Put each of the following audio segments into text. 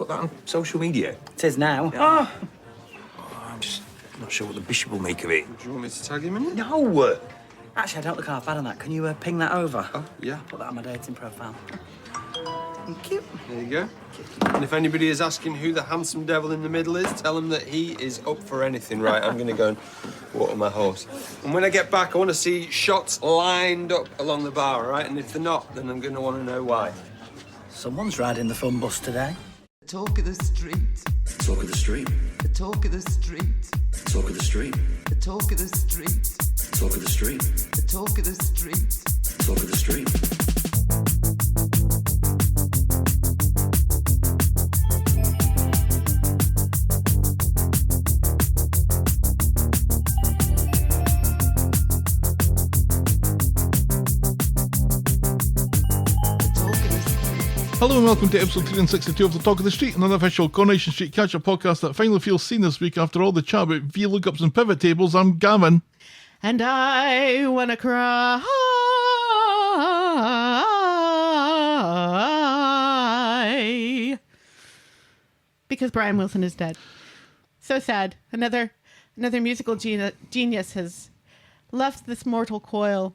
put that on social media? It is now. Oh, I'm just not sure what the bishop will make of it. Do you want me to tag him in it? No! Actually, I don't look half bad on that. Can you ping that over? Oh, yeah. Put that on my dating profile. Thank you. There you go. And if anybody is asking who the handsome devil in the middle is, tell him that he is up for anything. Right, I'm going to go and water my horse. And when I get back, I want to see shots lined up along the bar, all right? And if they're not, then I'm going to want to know why. Someone's riding the fun bus today. The talk of the street. Talk of the street. The talk of the street. Talk of the street. The talk of the street. Talk of the street. The talk of the street. Talk of the street. Hello and welcome to episode 362 of The Talk of the Street, an unofficial Coronation Street catch-up podcast that finally feels seen this week after all the chat about VLOOKUPs and pivot tables. I'm Gavin. And I want to cry because Brian Wilson is dead. So sad. Another musical genius has left this mortal coil.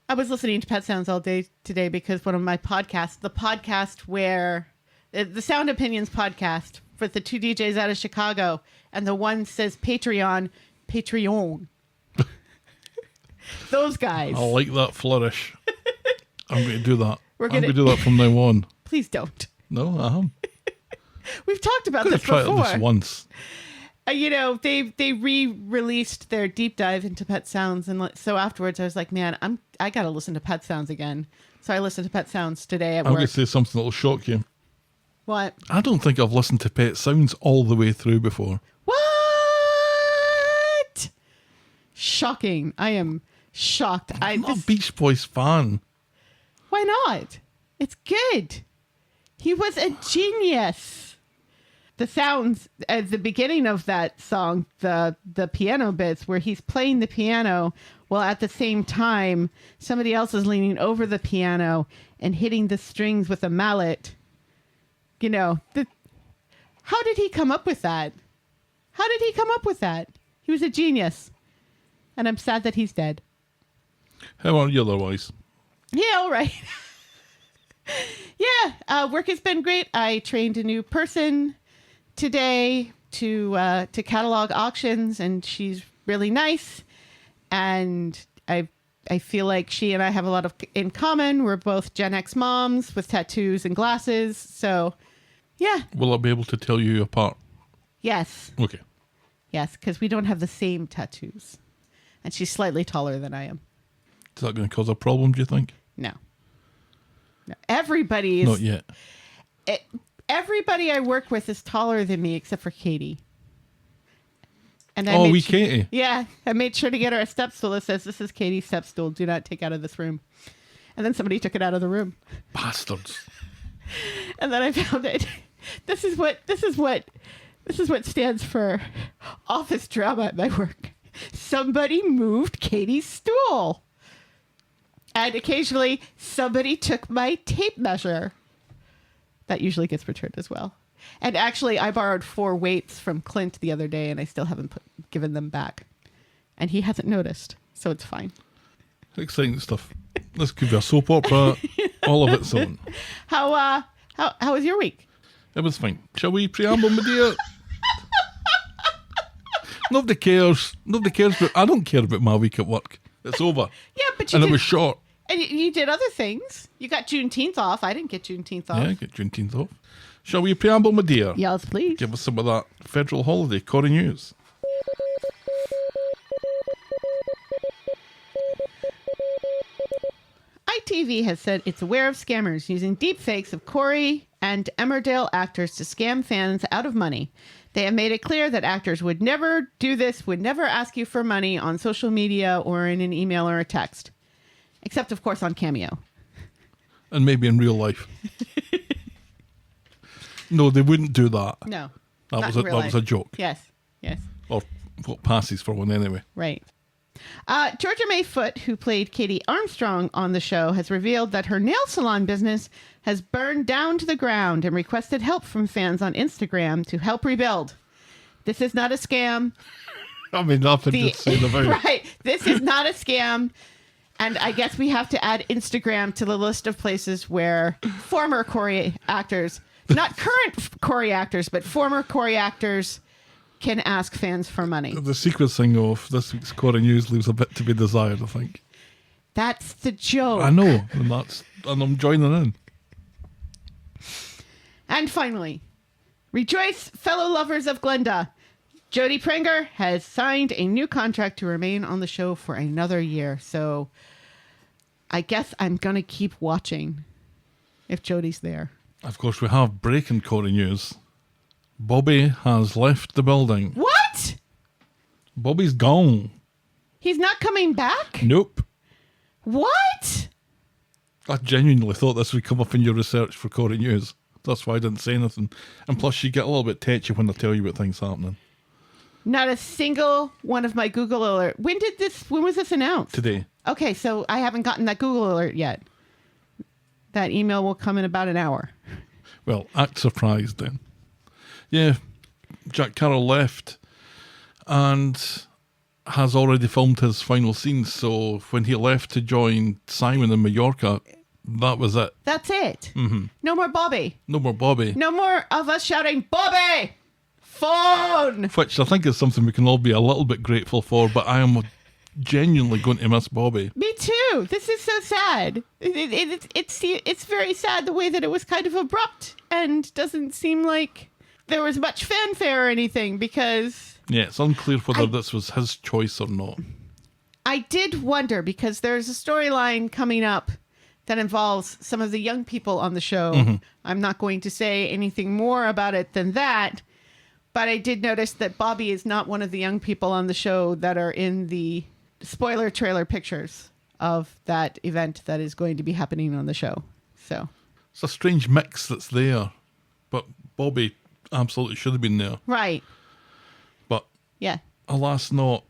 I was listening to Pet Sounds all day today because one of my podcasts, the podcast where the Sound Opinions podcast with the two DJs out of Chicago, and the one says Patreon. Those guys. I like that flourish. I'm going to do that. We're I'm gonna- going to do that from now on. Please don't. No, I am. We've talked about I'm going this to try before. it this once. They re-released their deep dive into Pet Sounds, and so afterwards I was like, man, I gotta listen to Pet Sounds again. So I listened to Pet Sounds today at I'm work. going to say something that will shock you. What? I don't think I've listened to Pet Sounds all the way through before. What? Shocking! I am shocked. I'm not a Beach Boys fan. Why not? It's good. He was a genius. The sounds at the beginning of that song, the piano bits where he's playing the piano while at the same time somebody else is leaning over the piano and hitting the strings with a mallet. You know, how did he come up with that? How did he come up with that? He was a genius. And I'm sad that he's dead. How are you otherwise? Yeah, all right. Yeah, work has been great. I trained a new person today to catalog auctions, and she's really nice. And I feel like she and I have a lot in common. We're both Gen X moms with tattoos and glasses. So, yeah. Will I be able to tell you apart? Yes. Okay. Yes, because we don't have the same tattoos. And she's slightly taller than I am. Is that going to cause a problem, do you think? No. Everybody is... Not yet. Everybody I work with is taller than me except for Katie. And Katie. Yeah, I made sure to get her a step stool that says, "This is Katie's step stool. Do not take out of this room." And then somebody took it out of the room. Bastards. And then I found it. This is what stands for office drama at my work. Somebody moved Katie's stool. And occasionally somebody took my tape measure. That usually gets returned as well. And actually, I borrowed 4 weights from Clint the other day, and I still haven't given them back. And he hasn't noticed, so it's fine. Exciting stuff. This could be a soap opera, all of it on. How was your week? It was fine. Shall we preamble, my dear? Nobody cares. Nobody cares. But I don't care about my week at work. It's over. Yeah, but you and did, it was short. And you did other things. You got Juneteenth off. I didn't get Juneteenth off. Yeah, I get Juneteenth off. Shall we preamble, my dear? Yes, please. Give us some of that federal holiday, Corrie News. ITV has said it's aware of scammers using deepfakes of Corrie and Emmerdale actors to scam fans out of money. They have made it clear that actors would never do this, would never ask you for money on social media or in an email or a text. Except, of course, on Cameo. And maybe in real life. No, they wouldn't do that. No. That was a joke. Yes. Or what passes for one anyway. Right. Georgia Mayfoot, who played Katie Armstrong on the show, has revealed that her nail salon business has burned down to the ground and requested help from fans on Instagram to help rebuild. This is not a scam. I mean, nothing to say about it. Right. This is not a scam. And I guess we have to add Instagram to the list of places where former Corrie actors, not current Corrie actors, but former Corrie actors can ask fans for money. The sequencing of this week's Corrie News leaves a bit to be desired, I think. That's the joke. I know, and I'm joining in. And finally, rejoice, fellow lovers of Glenda. Jodie Prenger has signed a new contract to remain on the show for another year. So I guess I'm going to keep watching if Jodie's there. Of course, we have breaking Corrie News. Bobby has left the building. What? Bobby's gone. He's not coming back? Nope. What? I genuinely thought this would come up in your research for Corrie News. That's why I didn't say anything. And plus, you get a little bit tetchy when I tell you what things happening. Not a single one of my Google alert. When was this announced? Today. Okay, so I haven't gotten that Google alert yet. That email will come in about an hour. Well, act surprised then. Yeah, Jack Carroll left and has already filmed his final scenes. So when he left to join Simon in Mallorca, that was it. That's it. Mm-hmm. No more Bobby. No more Bobby. No more of us shouting, Bobby! Phone! Which I think is something we can all be a little bit grateful for, but I am genuinely going to miss Bobby. Me too. This is so sad. It's very sad the way that it was kind of abrupt and doesn't seem like there was much fanfare or anything because... Yeah, it's unclear whether this was his choice or not. I did wonder because there's a storyline coming up that involves some of the young people on the show. Mm-hmm. I'm not going to say anything more about it than that, but I did notice that Bobby is not one of the young people on the show that are in the spoiler trailer pictures of that event that is going to be happening on the show. So it's a strange mix that's there, but Bobby absolutely should have been there. Right. But yeah, alas not.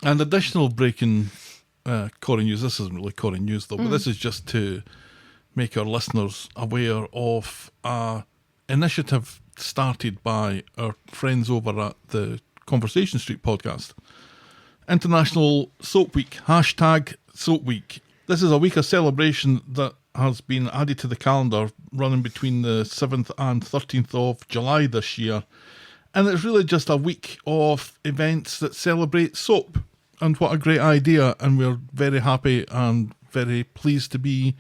And additional breaking Corrie News, this isn't really Corrie News though, but this is just to make our listeners aware of an initiative started by our friends over at the Coronation Street podcast. International Soap Week, #Soap Week. This is a week of celebration that has been added to the calendar, running between the 7th and 13th of July this year. And it's really just a week of events that celebrate soap. And what a great idea. And we're very happy and very pleased to be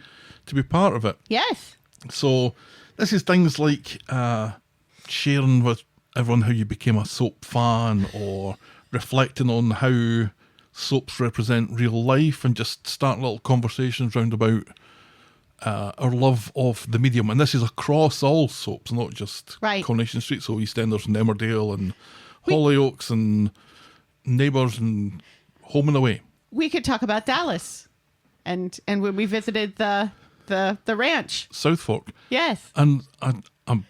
part of it. Yes. So this is things like sharing with everyone how you became a soap fan, or reflecting on how soaps represent real life, and just starting little conversations round about our love of the medium. And this is across all soaps, not just Coronation Street, so EastEnders and Emmerdale and Hollyoaks and Neighbours and Home and Away. We could talk about Dallas and when we visited the ranch. South Fork. Yes. And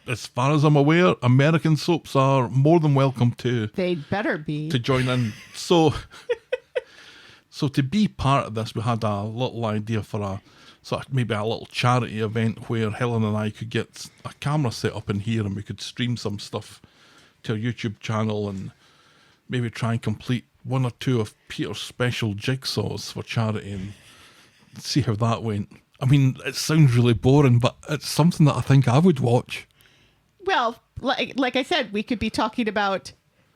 as far as I'm aware, American soaps are more than welcome to... They'd better be. ...to join in. So to be part of this, we had a little idea for maybe a little charity event where Helen and I could get a camera set up in here and we could stream some stuff to our YouTube channel and maybe try and complete one or two of Peter's special jigsaws for charity and see how that went. I mean, it sounds really boring, but it's something that I think I would watch. Well, like I said, we could be telling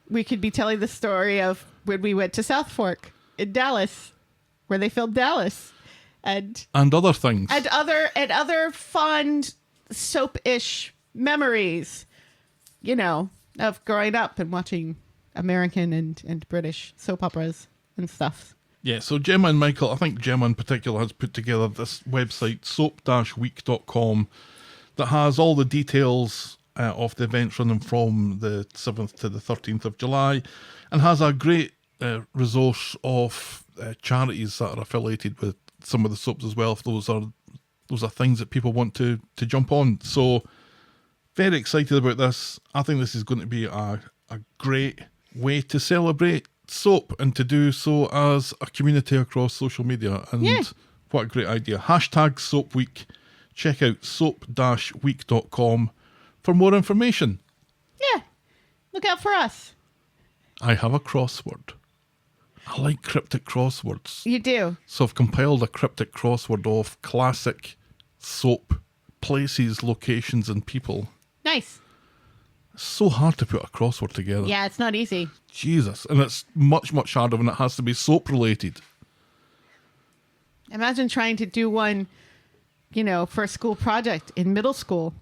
the story of when we went to South Fork in Dallas, where they filmed Dallas, and other things, and other fun soap-ish memories, of growing up and watching American and British soap operas and stuff. Yeah, so Gemma and Michael, I think Gemma in particular, has put together this website, soap-week.com, that has all the details of the events running from the 7th to the 13th of July, and has a great resource of charities that are affiliated with some of the soaps as well, if those are things that people want to jump on. So, very excited about this. I think this is going to be a great way to celebrate soap and to do so as a community across social media. And Yeah. what a great idea. Hashtag Soap Week. Check out soap-week.com for more information. Yeah. Look out for us. I have a crossword. I like cryptic crosswords. You do. So I've compiled a cryptic crossword of classic soap places, locations, and people. Nice. It's so hard to put a crossword together. Yeah, it's not easy. Jesus. And it's much, much harder when it has to be soap related. Imagine trying to do one, for a school project in middle school.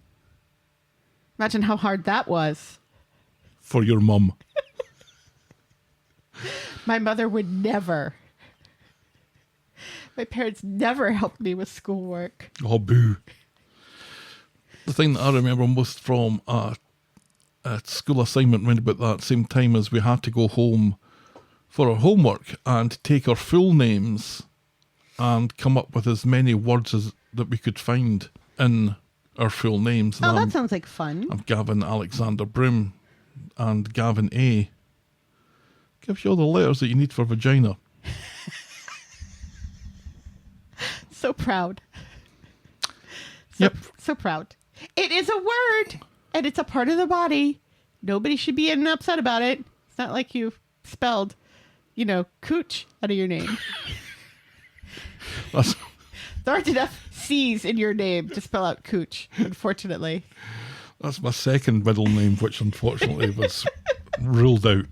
Imagine how hard that was. For your mum. My mother would never. My parents never helped me with schoolwork. Oh, boo. The thing that I remember most from a school assignment around about that same time is we had to go home for our homework and take our full names and come up with as many words as that we could find in our full names. Oh, And that sounds like fun. I'm Gavin Alexander Broom and Gavin A. Gives you all the letters that you need for vagina. So proud. Yep. So proud. It is a word, and it's a part of the body. Nobody should be getting upset about it. It's not like you spelled, cooch out of your name. That's, There aren't enough C's in your name to spell out cooch, unfortunately. that's my second middle name, which unfortunately was ruled out.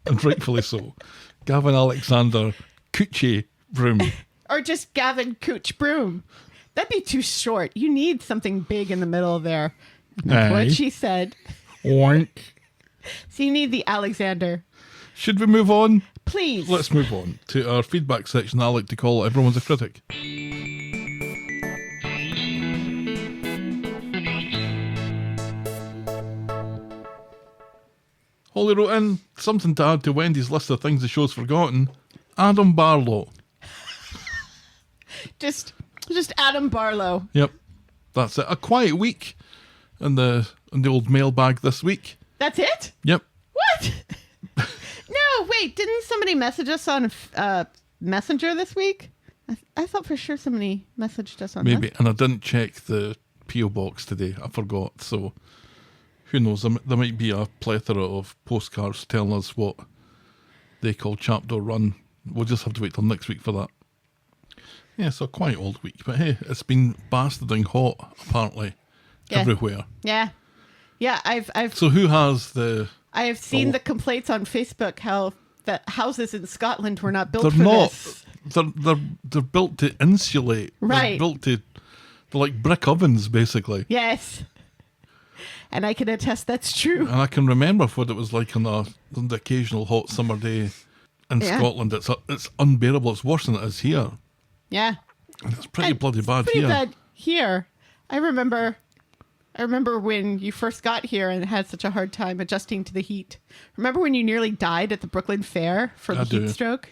And rightfully so. Gavin Alexander Coochie Broom. Or just Gavin Cooch Broom. That'd be too short. You need something big in the middle there. That's Aye. what she said. Oink. So you need the Alexander. Should we move on? Please. Let's move on to our feedback section. I like to call it Everyone's a Critic. Holly wrote in something to add to Wendy's list of things the show's forgotten. Adam Barlow. Just Adam Barlow. Yep, that's it. A quiet week in the old mailbag this week. That's it? Yep. What? No, wait. Didn't somebody message us on Messenger this week? I thought for sure somebody messaged us on Maybe, and I didn't check the P.O. box today. I forgot, so who knows? There might be a plethora of postcards telling us what they call Chapter Run. We'll just have to wait till next week for that. Yeah, so a quiet old week, but hey, it's been bastarding hot, apparently, Yeah. everywhere. Yeah. Yeah, I've So who has the... I have seen Oh. the complaints on Facebook how the houses in Scotland were not built They're for not... this. They're built to insulate. Right. They're built to... They're like brick ovens, basically. Yes. And I can attest that's true. And I can remember what it was like on the occasional hot summer day in Yeah. Scotland. It's unbearable. It's worse than it is here. Yeah. And it's pretty And bloody it's bad pretty here. bad here. I remember when you first got here and had such a hard time adjusting to the heat. Remember when you nearly died at the Brooklyn Fair from I heat do. stroke?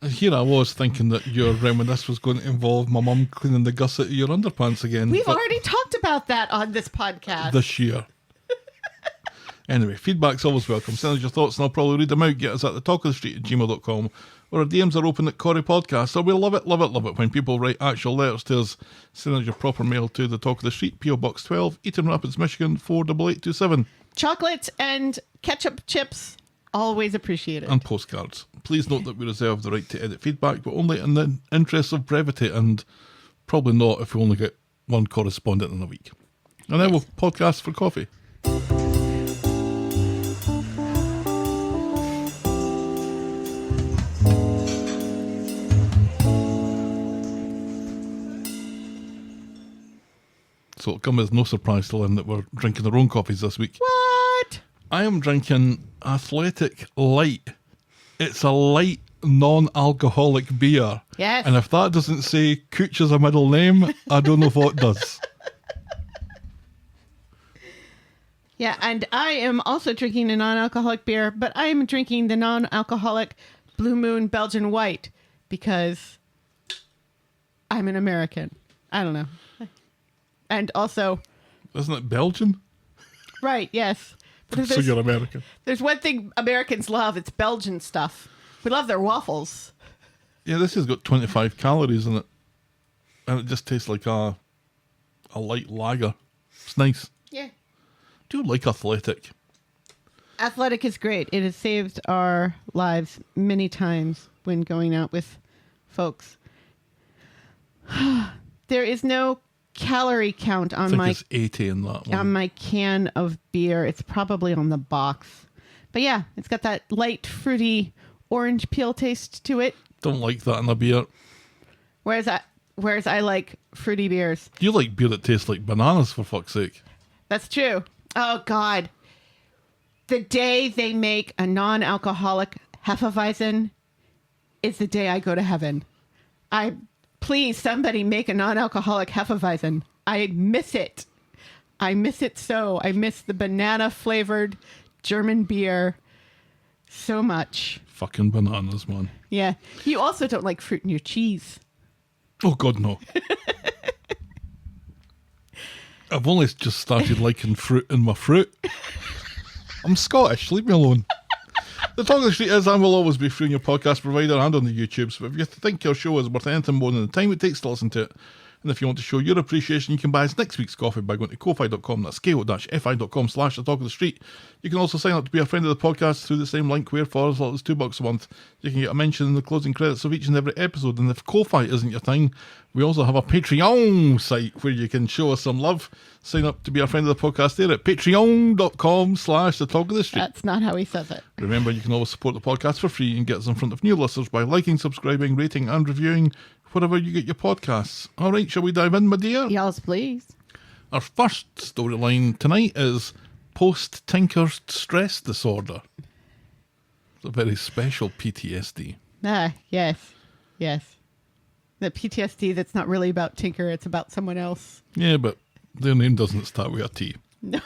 And here I was thinking that your reminiscence was going to involve my mum cleaning the gusset of your underpants again. We've but already talked about that on this podcast. this year. Anyway, feedback's always welcome. Send us your thoughts and I'll probably read them out. Get us at thetalkofthestreet@gmail.com or our DMs are open at Corrie Podcast. So we love it when people write actual letters to us. Send us your proper mail to the Talk of the Street, P.O. Box 12, Eaton Rapids, Michigan 48827. Chocolate and ketchup chips, always appreciated. And postcards. Please note that we reserve the right to edit feedback, but only in the interest of brevity and probably not if we only get one correspondent in a week. And then we'll podcast for coffee. So it'll come as no surprise to Lynn that we're drinking our own coffees this week. What? I am drinking Athletic Light. It's a light, non-alcoholic beer. Yes. And if that doesn't say Cooch as a middle name, I don't know what does. Yeah, and I am also drinking a non-alcoholic beer, but I am drinking the non-alcoholic Blue Moon Belgian White because I'm an American. I don't know. And also, Isn't it Belgian? right, yes. But if So there's, you're American. there's one thing Americans love, it's Belgian stuff. We love their waffles. Yeah, this has got 25 calories in it. And it just tastes like a light lager. It's nice. Yeah. I do like Athletic. Athletic is great. It has saved our lives many times when going out with folks. There is no calorie count I on think my it's 80 in that one. on my can of beer. It's probably on the box. But yeah, it's got that light, fruity orange peel taste to it. Don't like that in a beer. Whereas I like fruity beers. You like beer that tastes like bananas, for fuck's sake. That's true. Oh, God. The day they make a non-alcoholic Hefeweizen is the day I go to heaven. Please, somebody make a non-alcoholic Hefeweizen. I miss it. I miss it so. I miss the banana-flavored German beer so much. Fucking bananas, man. Yeah. You also don't like fruit in your cheese. Oh, God, no. I've only just started liking fruit in my fruit. I'm Scottish. Leave me alone. The Talk of the Street is and will always be free on your podcast provider and on the YouTubes. But if you think your show is worth anything more than the time it takes to listen to it, and if you want to show your appreciation, you can buy us next week's coffee by going to ko-fi.com. That's ko-fi.com/the Talk of the Street. You can also sign up to be a friend of the podcast through the same link where for as little as $2 a month, you can get a mention in the closing credits of each and every episode. And if Ko-fi isn't your thing, we also have a Patreon site where you can show us some love. Sign up to be a friend of the podcast there at patreon.com/the Talk of the Street. That's not how he says it. Remember, you can always support the podcast for free and get us in front of new listeners by liking, subscribing, rating and reviewing wherever you get your podcasts. All right, shall we dive in, my dear? Yes, please. Our first storyline tonight is post-Tinker's stress disorder. It's a very special PTSD. Ah, yes. Yes. The PTSD that's not really about Tinker, it's about someone else. Yeah, but their name doesn't start with a T. No.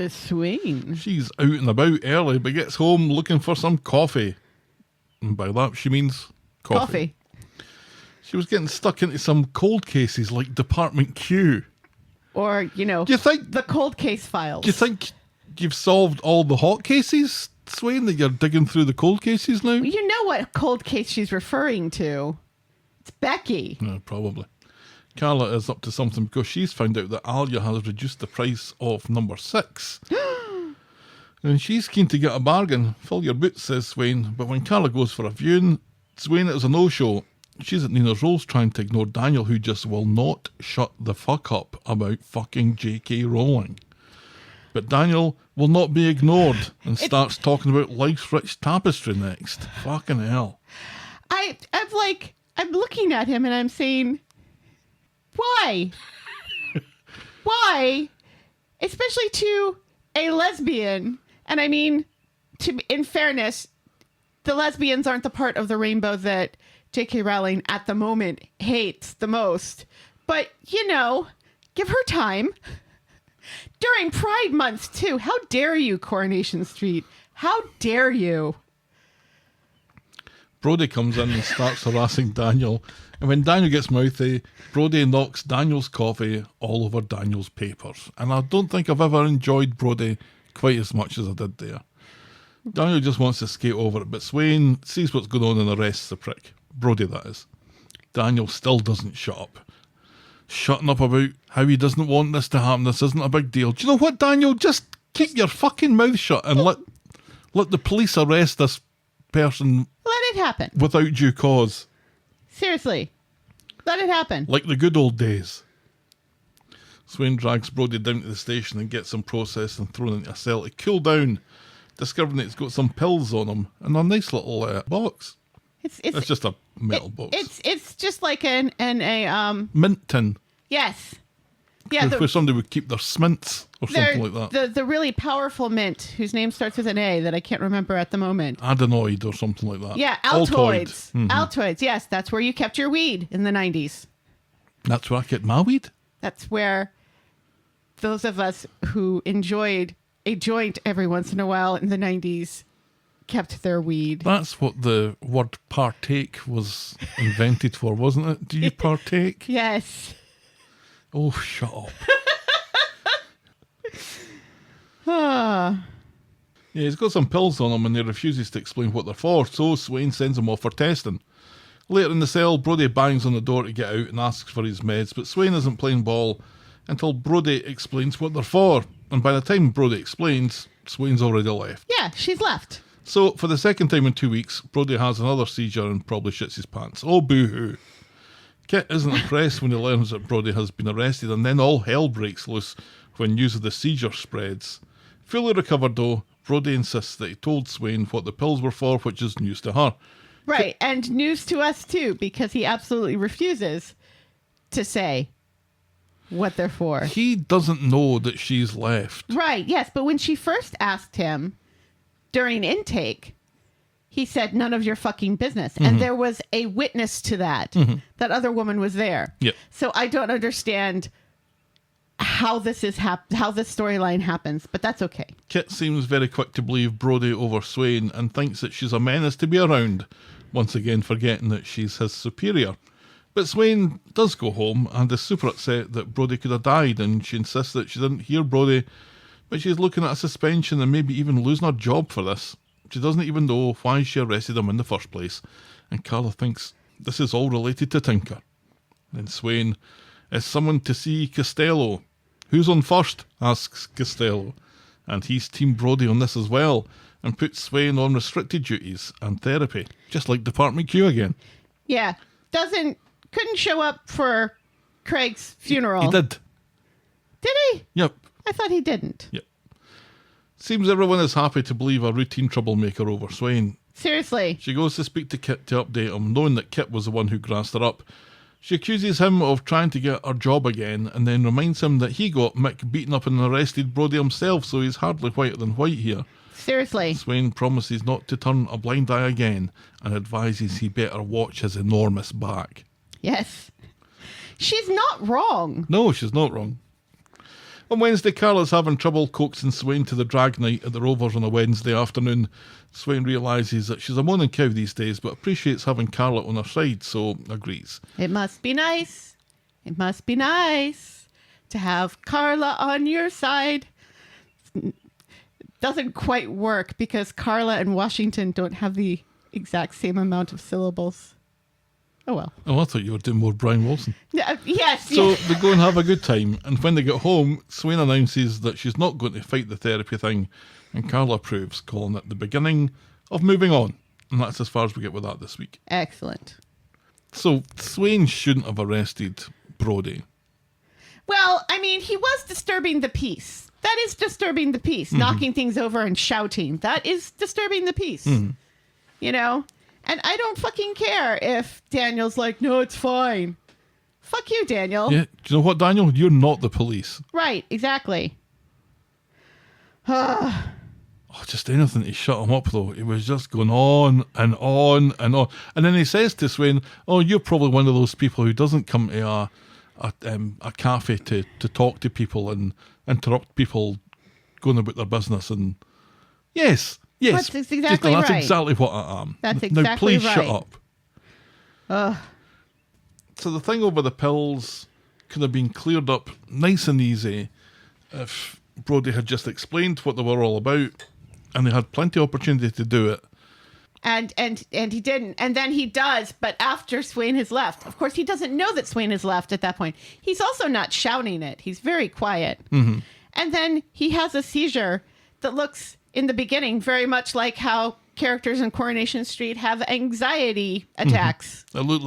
Swain. She's out and about early, but gets home looking for some coffee. And by that, she means coffee. She was getting stuck into some cold cases like Department Q. Or, Do you think the cold case files. Do you think you've solved all the hot cases, Swain, that you're digging through the cold cases now? You know what cold case she's referring to. It's Becky. No, probably. Carla is up to something because she's found out that Alia has reduced the price of number 6. And she's keen to get a bargain. Fill your boots, says Swain. But when Carla goes for a viewing, Swain is a no-show. She's at Nina's Rolls trying to ignore Daniel, who just will not shut the fuck up about fucking J.K. Rowling. But Daniel will not be ignored and starts talking about Life's Rich Tapestry next. Fucking hell. I'm looking at him and I'm saying, why? Why? Especially to a lesbian. And I mean, in fairness, the lesbians aren't the part of the rainbow that J.K. Rowling at the moment hates the most. But, give her time. During Pride Month, too. How dare you, Coronation Street? How dare you? Brody comes in and starts harassing Daniel. And when Daniel gets mouthy, Brody knocks Daniel's coffee all over Daniel's papers. And I don't think I've ever enjoyed Brody quite as much as I did there. Daniel just wants to skate over it, but Swain sees what's going on and arrests the prick. Brody, that is. Daniel still doesn't shut up. Shutting up about how he doesn't want this to happen. This isn't a big deal. Do you know what, Daniel? Just keep your fucking mouth shut and let the police arrest this person. Let it happen. Without due cause. Seriously. Let it happen. Like the good old days. Swain drags Brody down to the station and gets him processed and thrown into a cell to cool down, discovering that he's got some pills on him and a nice little box. It's just a metal box. It's just like a mint tin. Yes. Yeah, where somebody would keep their smints or something like that. The really powerful mint whose name starts with an A that I can't remember at the moment. Adenoid or something like that. Yeah, Altoids. Mm-hmm. Altoids, yes. That's where you kept your weed in the 90s. That's where I kept my weed? That's where those of us who enjoyed a joint every once in a while in the 90s kept their weed. That's what the word partake was invented for, wasn't it? Do you partake? Yes. Oh, shut up. Ah. Yeah, he's got some pills on him and he refuses to explain what they're for, so Swain sends him off for testing. Later in the cell, Brody bangs on the door to get out and asks for his meds, but Swain isn't playing ball until Brody explains what they're for. And by the time Brody explains, Swain's already left. Yeah, she's left. So, for the second time in 2 weeks, Brody has another seizure and probably shits his pants. Oh, boo-hoo. Kit isn't impressed when he learns that Brody has been arrested, and then all hell breaks loose when news of the seizure spreads. Fully recovered, though, Brody insists that he told Swain what the pills were for, which is news to her. Right, and news to us too, because he absolutely refuses to say what they're for. He doesn't know that she's left. Right, yes, but when she first asked him during intake, he said, none of your fucking business. And there was a witness to that. That other woman was there. Yep. So I don't understand how this is how this storyline happens, but that's okay. Kit seems very quick to believe Brody over Swain and thinks that she's a menace to be around, once again forgetting that she's his superior. But Swain does go home and is super upset that Brody could have died, and she insists that she didn't hear Brody, but she's looking at a suspension and maybe even losing her job for this. She doesn't even know why she arrested him in the first place, and Carla thinks this is all related to Tinker. Then Swain is summoned to see Costello. Who's on first? Asks Costello. And he's Team Brody on this as well, and puts Swain on restricted duties and therapy, just like Department Q again. Yeah. Couldn't show up for Craig's funeral. He did. Did he? Yep. I thought he didn't. Yep. Seems everyone is happy to believe a routine troublemaker over Swain. Seriously. She goes to speak to Kit to update him, knowing that Kit was the one who grassed her up. She accuses him of trying to get her job again, and then reminds him that he got Mick beaten up and arrested Brody himself, so he's hardly whiter than white here. Seriously. Swain promises not to turn a blind eye again, and advises he better watch his enormous back. Yes. She's not wrong. No, she's not wrong. On Wednesday, Carla's having trouble coaxing Swain to the drag night at the Rovers on a Wednesday afternoon. Swain realises that she's a moaning cow these days, but appreciates having Carla on her side, so agrees. It must be nice. It must be nice to have Carla on your side. Doesn't quite work because Carla and Washington don't have the exact same amount of syllables. Oh well. Oh, I thought you were doing more Brian Wilson. Yes. So yes. they go and have a good time, and when they get home, Swain announces that she's not going to fight the therapy thing, and Carla approves, calling it the beginning of moving on. And that's as far as we get with that this week. Excellent. So Swain shouldn't have arrested Brody. Well, I mean, he was disturbing the peace. That is disturbing the peace. Knocking things over and shouting. That is disturbing the peace. You know? And I don't fucking care if Daniel's like, no, it's fine. Fuck you, Daniel. Yeah, do you know what, Daniel? You're not the police. Right, exactly. Oh, just anything to shut him up, though. It was just going on and on and on. And then he says to Swain, oh, you're probably one of those people who doesn't come to a cafe to talk to people and interrupt people going about their business. And yes, That's exactly that's right. exactly what I am. That's Now, exactly please right. shut up. So the thing over the pills could have been cleared up nice and easy if Brody had just explained what they were all about, and they had plenty of opportunity to do it. And he didn't. And then he does, but after Swain has left. Of course, he doesn't know that Swain has left at that point. He's also not shouting it. He's very quiet. And then he has a seizure that looks, in the beginning, very much like how characters in Coronation Street have anxiety attacks. It looked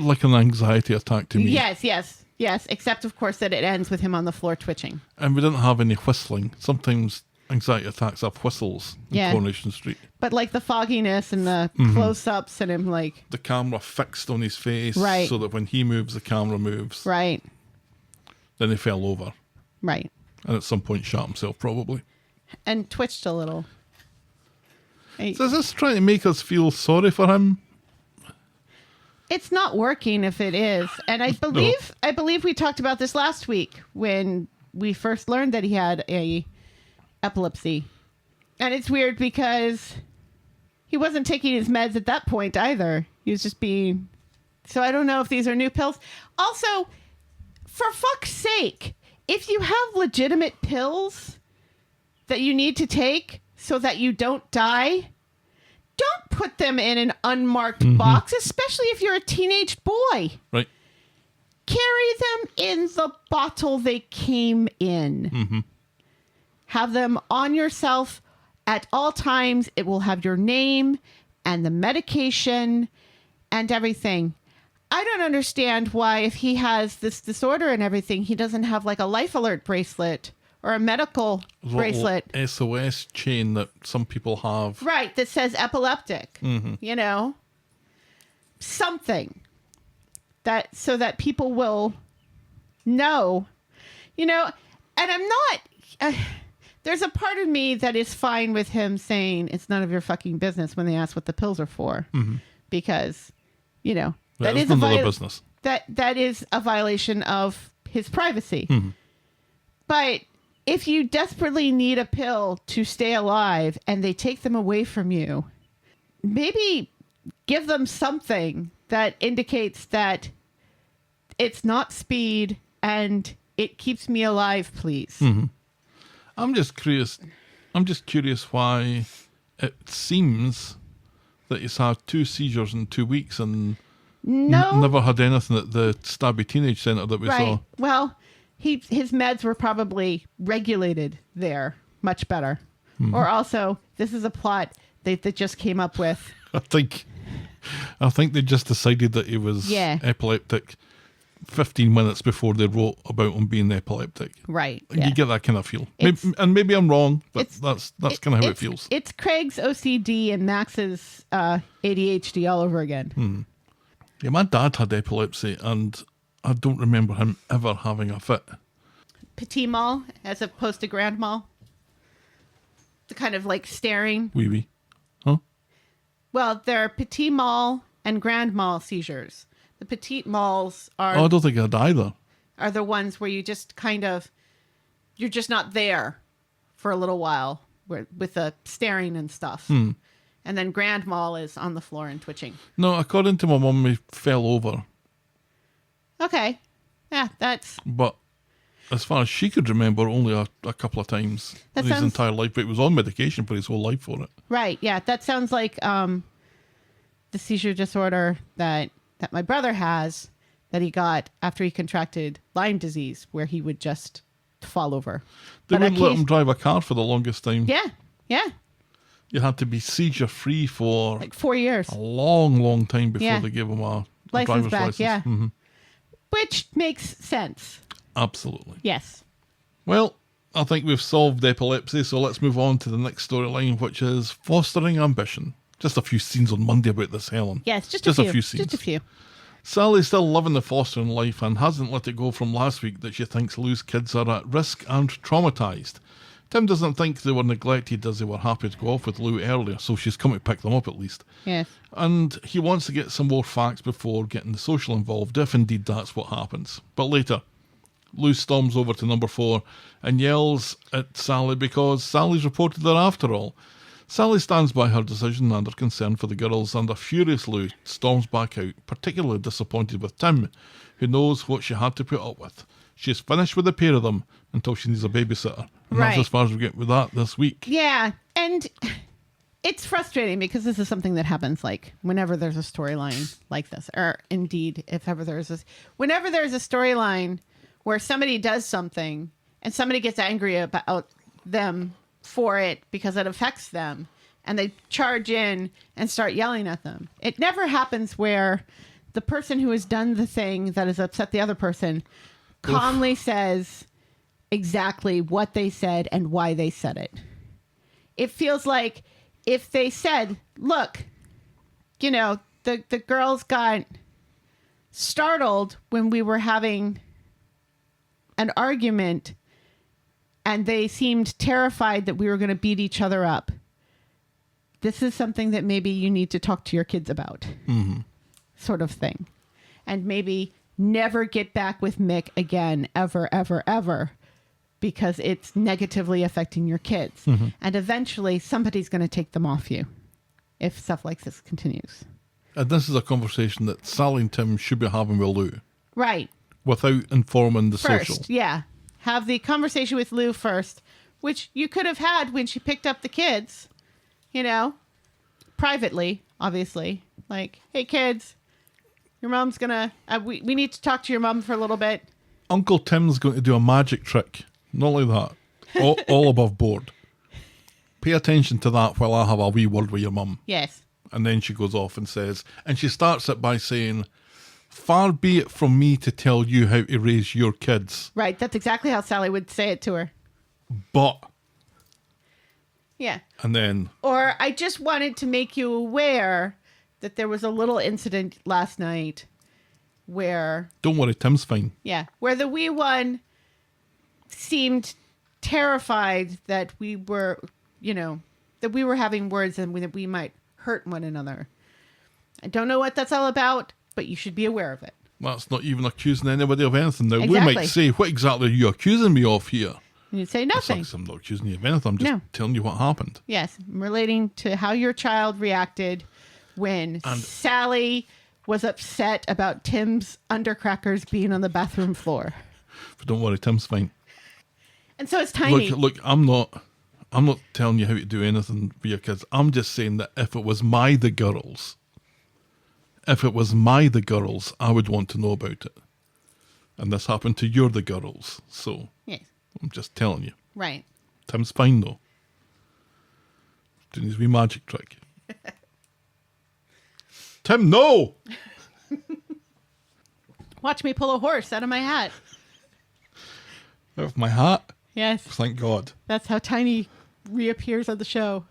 like an anxiety attack to me. Yes. Except, of course, that it ends with him on the floor twitching. And we didn't have any whistling. Sometimes anxiety attacks have whistles in Coronation Street. But like the fogginess and the close-ups and him like... The camera fixed on his face, Right. so that when he moves, the camera moves. Right. Then he fell over. Right. And at some point shot himself, probably. And twitched a little. So is this trying to make us feel sorry for him? It's not working if it is. And I believe we talked about this last week when we first learned that he had epilepsy. And it's weird because he wasn't taking his meds at that point either. He was just being... So I don't know if these are new pills. Also, for fuck's sake, if you have legitimate pills that you need to take so that you don't die, don't put them in an unmarked box, especially if you're a teenage boy. Right. Carry them in the bottle they came in. Have them on yourself at all times. It will have your name and the medication and everything. I don't understand why, if he has this disorder and everything, he doesn't have like a life alert bracelet or a medical bracelet. SOS chain that some people have. Right, that says epileptic. You know? Something. That so that people will know. You know, and I'm not... there's a part of me that is fine with him saying it's none of your fucking business when they ask what the pills are for. Because, you know... That is none of their business. That is a violation of his privacy. But if you desperately need a pill to stay alive and they take them away from you, maybe give them something that indicates that it's not speed and it keeps me alive, please. I'm just curious. I'm just curious why it seems that he's had 2 seizures in 2 weeks and never had anything at the Stabby Teenage Centre that we saw. Well, his meds were probably regulated there much better. Or also, this is a plot they just came up with. I think they just decided that he was epileptic 15 minutes before they wrote about him being epileptic. Right. You get that kind of feel. Maybe I'm wrong, but that's kind of how it feels. It's Craig's OCD and Max's ADHD all over again. Yeah, my dad had epilepsy, and I don't remember him ever having a fit. Petit mal as opposed to grand mal? The kind of like staring? Wee wee. Huh? Well, there are petit mal and grand mal seizures. The petit mals are... Oh, I don't think I had either. Are the ones where you just kind of... You're just not there for a little while with the staring and stuff. And then grand mal is on the floor and twitching. No, according to my mum, he fell over. Okay. Yeah, that's... But as far as she could remember, only a couple of times in his entire life. But he was on medication for his whole life for it. Right, yeah. That sounds like the seizure disorder that my brother has, that he got after he contracted Lyme disease, where he would just fall over. They wouldn't let him drive a car for the longest time. Yeah, yeah. You had to be seizure-free for... like 4 years. A long, long time before they gave him a driver's license. Yeah. Which makes sense. Absolutely. Yes. Well, I think we've solved epilepsy, so let's move on to the next storyline, which is fostering ambition. Just a few scenes on Monday about this, Helen. Yes, just a few scenes. Just a few. Sally's still loving the fostering life and hasn't let it go from last week that she thinks Lou's kids are at risk and traumatised. Tim doesn't think they were neglected as they were happy to go off with Lou earlier, so she's come to pick them up at least. Yes. And he wants to get some more facts before getting the social involved, if indeed that's what happens. But later, Lou storms over to number 4 and yells at Sally because Sally's reported there after all. Sally stands by her decision and her concern for the girls, and a furious Lou storms back out, particularly disappointed with Tim, who knows what she had to put up with. She's finished with the pair of them until she needs a babysitter. And that's as far as we get with that this week. Yeah, and it's frustrating because this is something that happens like whenever there's a storyline like this, or indeed, whenever there's a storyline where somebody does something and somebody gets angry about them for it because it affects them, and they charge in and start yelling at them. It never happens where the person who has done the thing that has upset the other person calmly says exactly what they said and why they said it. It feels like if they said, look, you know, the girls got startled when we were having an argument and they seemed terrified that we were going to beat each other up. This is something that maybe you need to talk to your kids about, sort of thing. And maybe never get back with Mick again, ever, ever, ever, because it's negatively affecting your kids. And eventually somebody's going to take them off you if stuff like this continues. And this is a conversation that Sally and Tim should be having with Lou Right. without informing the First, social. yeah. Have the conversation with Lou first, which you could have had when she picked up the kids, privately, obviously. Like, hey, kids, your mom's going to... we need to talk to your mom for a little bit. Uncle Tim's going to do a magic trick. Not like that. All above board. Pay attention to that while I have a wee word with your mum. Yes. And then she goes off and says, and she starts it by saying, far be it from me to tell you how to raise your kids. Right. That's exactly how Sally would say it to her. But. Yeah. And then. Or I just wanted to make you aware that there was a little incident last night where... Don't worry, Tim's fine. Yeah. Where the wee one seemed terrified that we were, that we were having words and that we might hurt one another. I don't know what that's all about, but you should be aware of it. That's not even accusing anybody of anything. Now, Exactly. we might say, what exactly are you accusing me of here? And you'd say It's nothing. like, I'm not accusing you of anything. I'm just No. telling you what happened. Yes. Relating to how your child reacted when Sally was upset about Tim's undercrackers being on the bathroom floor. But don't worry, Tim's fine. And so it's Tiny. Look, I'm not telling you how to do anything for your kids. I'm just saying that if it was the girls, I would want to know about it. And this happened to the girls. So Yes. I'm just telling you. Right. Tim's fine though. Doing his wee magic trick. Tim, no! Watch me pull a horse out of my hat. Out of my hat. Yes. Thank God. That's how Tiny reappears on the show.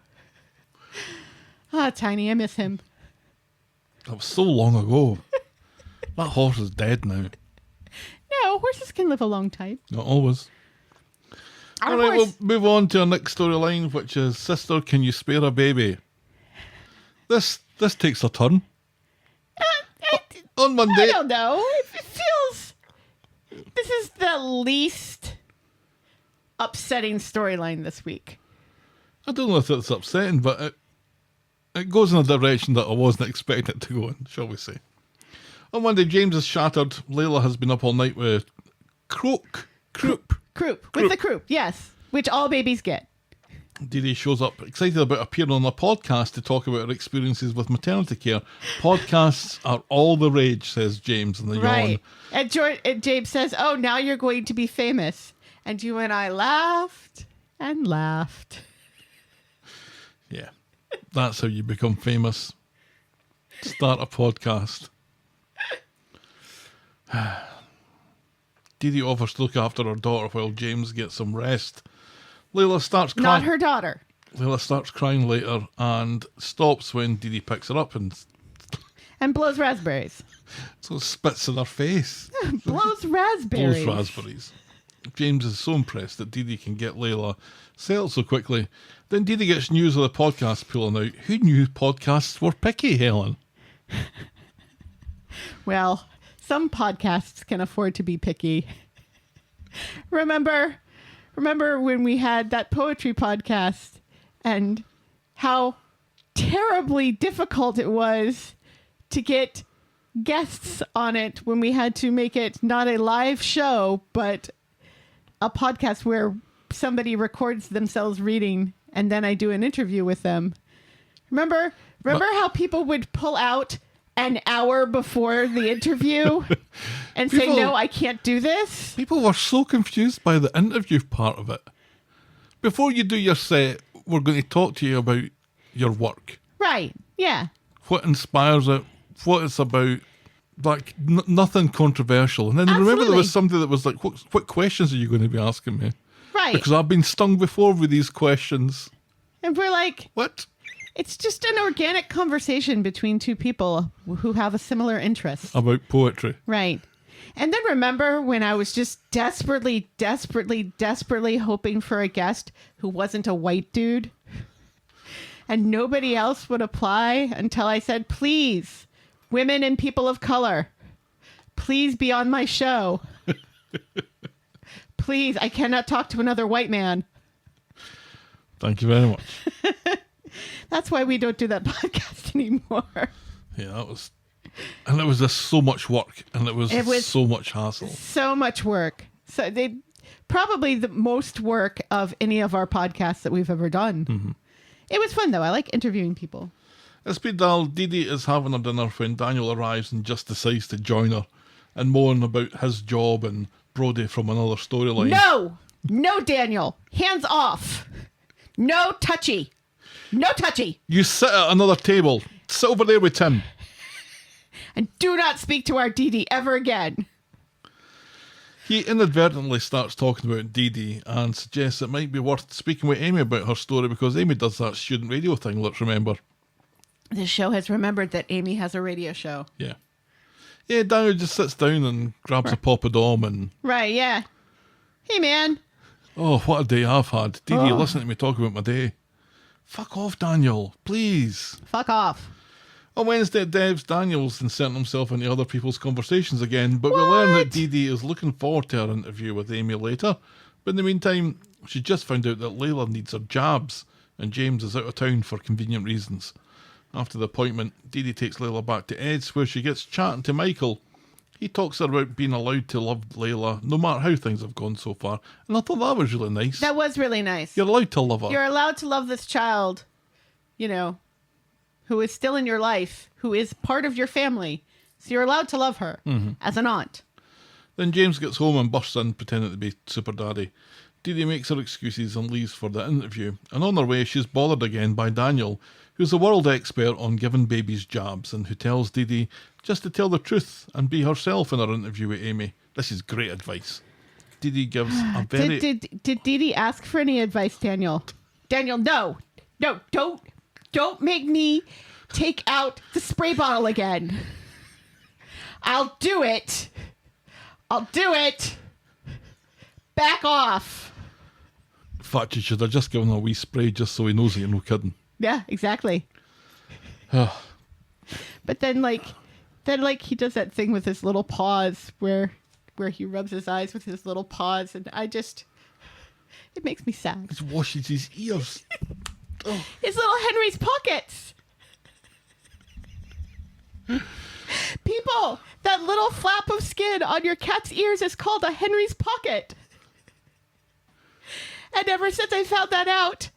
Tiny, I miss him. That was so long ago. That horse is dead now. No, horses can live a long time. Not always. Our All right, horse- we'll move on to our next storyline, which is Sister, Can You Spare a Baby? This takes a turn. On Monday. I don't know. It feels... This is the least upsetting storyline this week. I don't know if it's upsetting, but it goes in a direction that I wasn't expecting it to go in, shall we say. On Monday, James is shattered. Laila has been up all night with Croup. With the croup, yes. Which all babies get. Dee Dee shows up excited about appearing on a podcast to talk about her experiences with maternity care. Podcasts are all the rage, says James in the yawn. And James says, oh, now you're going to be famous. And you and I laughed and laughed. Yeah, that's how you become famous. Start a podcast. Dee Dee offers to look after her daughter while James gets some rest. Laila starts crying. Not her daughter. Laila starts crying later and stops when Dee Dee picks her up and And blows raspberries. so spits in her face. Blows raspberries. Blows raspberries. James is so impressed that Dee Dee can get Laila settled so quickly. Then Dee Dee gets news of the podcast pulling out. Who knew podcasts were picky, Helen? Well, some podcasts can afford to be picky. Remember when we had that poetry podcast and how terribly difficult it was to get guests on it when we had to make it not a live show, but a podcast where somebody records themselves reading and then I do an interview with them. Remember how people would pull out an hour before the interview and say, no, I can't do this? People were so confused by the interview part of it. Before you do your set, we're going to talk to you about your work. Right, yeah. What inspires it, what it's about, like nothing controversial. And then remember there was something that was like, what questions are you going to be asking me? Right. Because I've been stung before with these questions. And we're like, what? It's just an organic conversation between two people who have a similar interest. About poetry. Right. And then remember when I was just desperately hoping for a guest who wasn't a white dude? And nobody else would apply until I said, please, women and people of color, please be on my show. Please, I cannot talk to another white man. Thank you very much. That's why we don't do that podcast anymore. Yeah, that was... And it was just so much work, and it was so much hassle. So much work. So they probably the most work of any of our podcasts that we've ever done. Mm-hmm. It was fun, though. I like interviewing people. At speed dial, Dee Dee is having her dinner when Daniel arrives and just decides to join her and moan about his job and Brody from another storyline. No, Daniel. Hands off. No touchy. No touchy. You sit at another table. Sit over there with Tim. And do not speak to our Dee Dee ever again. He inadvertently starts talking about Dee Dee and suggests it might be worth speaking with Amy about her story because Amy does that student radio thing, let's remember. This show has remembered that Amy has a radio show. Yeah. Yeah, Daniel just sits down and grabs a poppadum and... Right, yeah. Hey, man. Oh, what a day I've had. Dee Dee, listen to me talk about my day. Fuck off, Daniel, please. Fuck off. On Wednesday at Dev's, Daniel's inserting himself into other people's conversations again, but we learn that Dee Dee is looking forward to her interview with Amy later. But in the meantime, she just found out that Laila needs her jabs, and James is out of town for convenient reasons. After the appointment, Dee Dee takes Laila back to Ed's, where she gets chatting to Michael. He talks her about being allowed to love Laila, no matter how things have gone so far. And I thought that was really nice. That was really nice. You're allowed to love her. You're allowed to love this child, you know, who is still in your life, who is part of your family. So you're allowed to love her as an aunt. Then James gets home and bursts in, pretending to be Super Daddy. Dee Dee makes her excuses and leaves for the interview. And on her way, she's bothered again by Daniel, who's a world expert on giving babies jabs and who tells Dee Dee just to tell the truth and be herself in her interview with Amy. This is great advice. Dee Dee gives a very... Did Dee Dee ask for any advice, Daniel? Daniel, no, don't make me take out the spray bottle again. I'll do it. Back off. In fact, you should have just given her a wee spray just so he knows that you're no kidding. Yeah, exactly. But then he does that thing with his little paws where he rubs his eyes with his little paws, and it makes me sad. He washes his ears. Oh. His little Henry's pockets. People, that little flap of skin on your cat's ears is called a Henry's pocket. And ever since I found that out,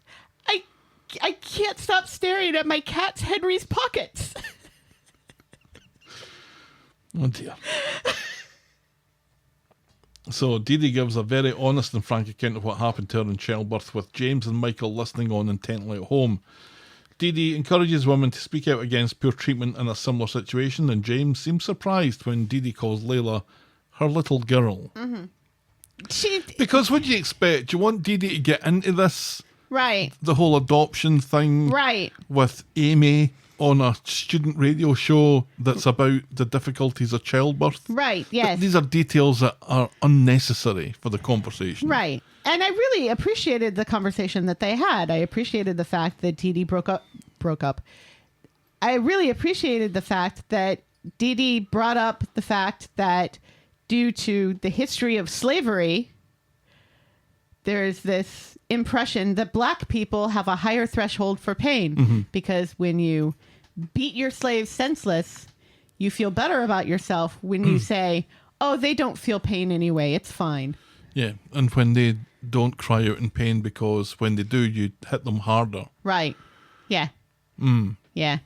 I can't stop staring at my cat's Henry's pockets. Oh dear. So Dee Dee gives a very honest and frank account of what happened to her in childbirth, with James and Michael listening on intently at home. Dee Dee encourages women to speak out against poor treatment in a similar situation, and James seems surprised when Dee Dee calls Laila her little girl. Mm-hmm. Because what do you expect? Do you want Dee Dee to get into this? Right. The whole adoption thing. Right. With Amy on a student radio show that's about the difficulties of childbirth. Right, yes. These are details that are unnecessary for the conversation. Right. And I really appreciated the conversation that they had. I appreciated the fact that Dee Dee broke up. I really appreciated the fact that Dee Dee brought up the fact that due to the history of slavery, there's this impression that black people have a higher threshold for pain because when you beat your slaves senseless, you feel better about yourself when you say, oh, they don't feel pain anyway, it's fine. Yeah, and when they don't cry out in pain because when they do, you hit them harder. Right. Yeah. Yeah.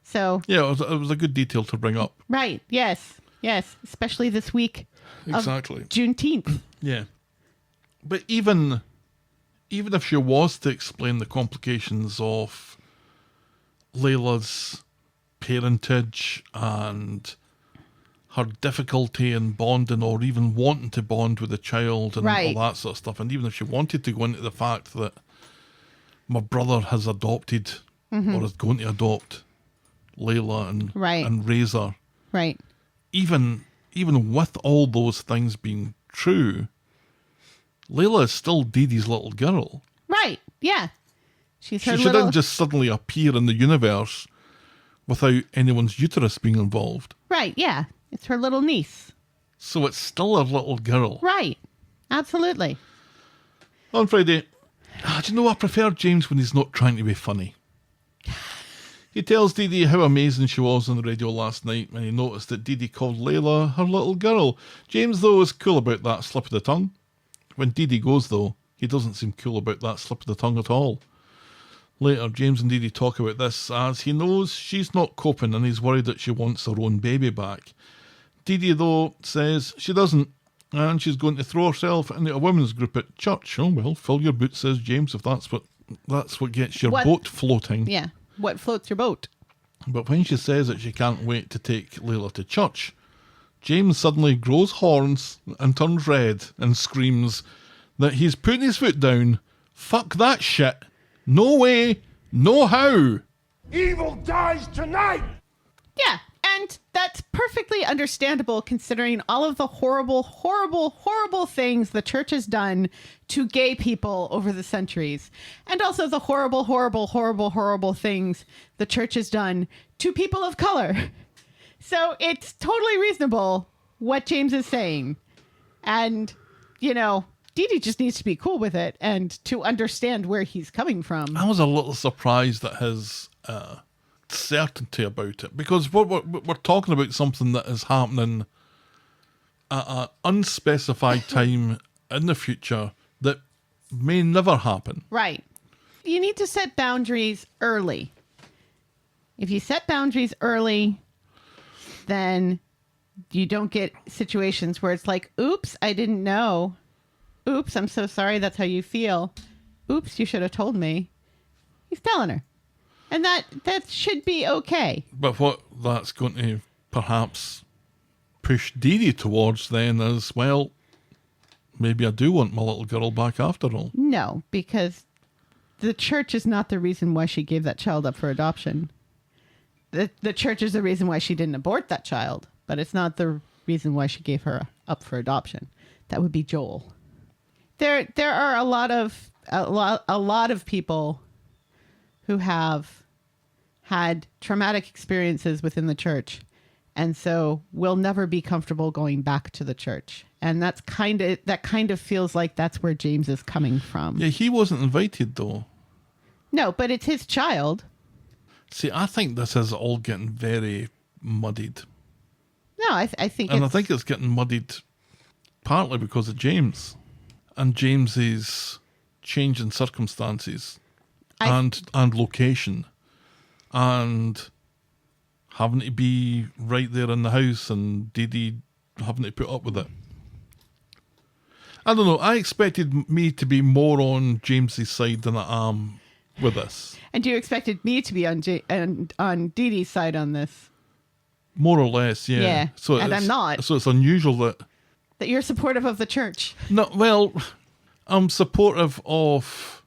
So. Yeah, it was a good detail to bring up. Right. Yes. Yes. Especially this week. Exactly. Of Juneteenth. Yeah. But even if she was to explain the complications of Laila's parentage and her difficulty in bonding or even wanting to bond with the child and all that sort of stuff, and even if she wanted to go into the fact that my brother has adopted or is going to adopt Laila and raise her. Right. Even with all those things being true, Laila is still Dee Dee's little girl. Right, yeah. She didn't just suddenly appear in the universe without anyone's uterus being involved. Right, yeah. It's her little niece. So it's still her little girl. Right. Absolutely. On Friday, do you know, I prefer James when he's not trying to be funny. He tells Dee Dee how amazing she was on the radio last night when he noticed that Dee Dee called Laila her little girl. James, though, is cool about that slip of the tongue. When Dee Dee goes, though, he doesn't seem cool about that slip of the tongue at all. Later, James and Dee Dee talk about this as he knows she's not coping and he's worried that she wants her own baby back. Dee Dee, though, says she doesn't, and she's going to throw herself into a women's group at church. Oh, well, fill your boots, says James, if that's what gets your boat floating. Yeah. What floats your boat? But when she says that she can't wait to take Laila to church, James suddenly grows horns and turns red and screams that he's putting his foot down. Fuck that shit. No way. No how. Evil dies tonight! Yeah, and that's perfectly understandable considering all of the horrible, horrible, horrible things the church has done to gay people over the centuries. And also the horrible, horrible, horrible, horrible things the church has done to people of color. So it's totally reasonable what James is saying. And, you know, Dee Dee just needs to be cool with it and to understand where he's coming from. I was a little surprised at his certainty about it, because we're talking about something that is happening at an unspecified time in the future that may never happen. Right. You need to set boundaries early. If you set boundaries early, then you don't get situations where it's like, oops, I didn't know. Oops, I'm so sorry that's how you feel. Oops, you should have told me. He's telling her. And that should be okay. But what that's going to perhaps push Dee Dee towards then is, well, maybe I do want my little girl back after all. No, because the church is not the reason why she gave that child up for adoption. The church is the reason why she didn't abort that child, but it's not the reason why she gave her up for adoption. That would be Joel. There are a lot of people who have had traumatic experiences within the church, and so will never be comfortable going back to the church. And that kind of feels like that's where James is coming from. Yeah, he wasn't invited though. No, but it's his child. See, I think this is all getting very muddied. No, I think I think it's getting muddied partly because of James and James's change in circumstances and location and having to be right there in the house and Dee Dee having to put up with it. I don't know. I expected me to be more on James's side than I am with this. And you expected me to be on Dee Dee's side on this. More or less, yeah. Yeah, So and I'm not. So it's unusual that you're supportive of the church. No, well, I'm supportive of.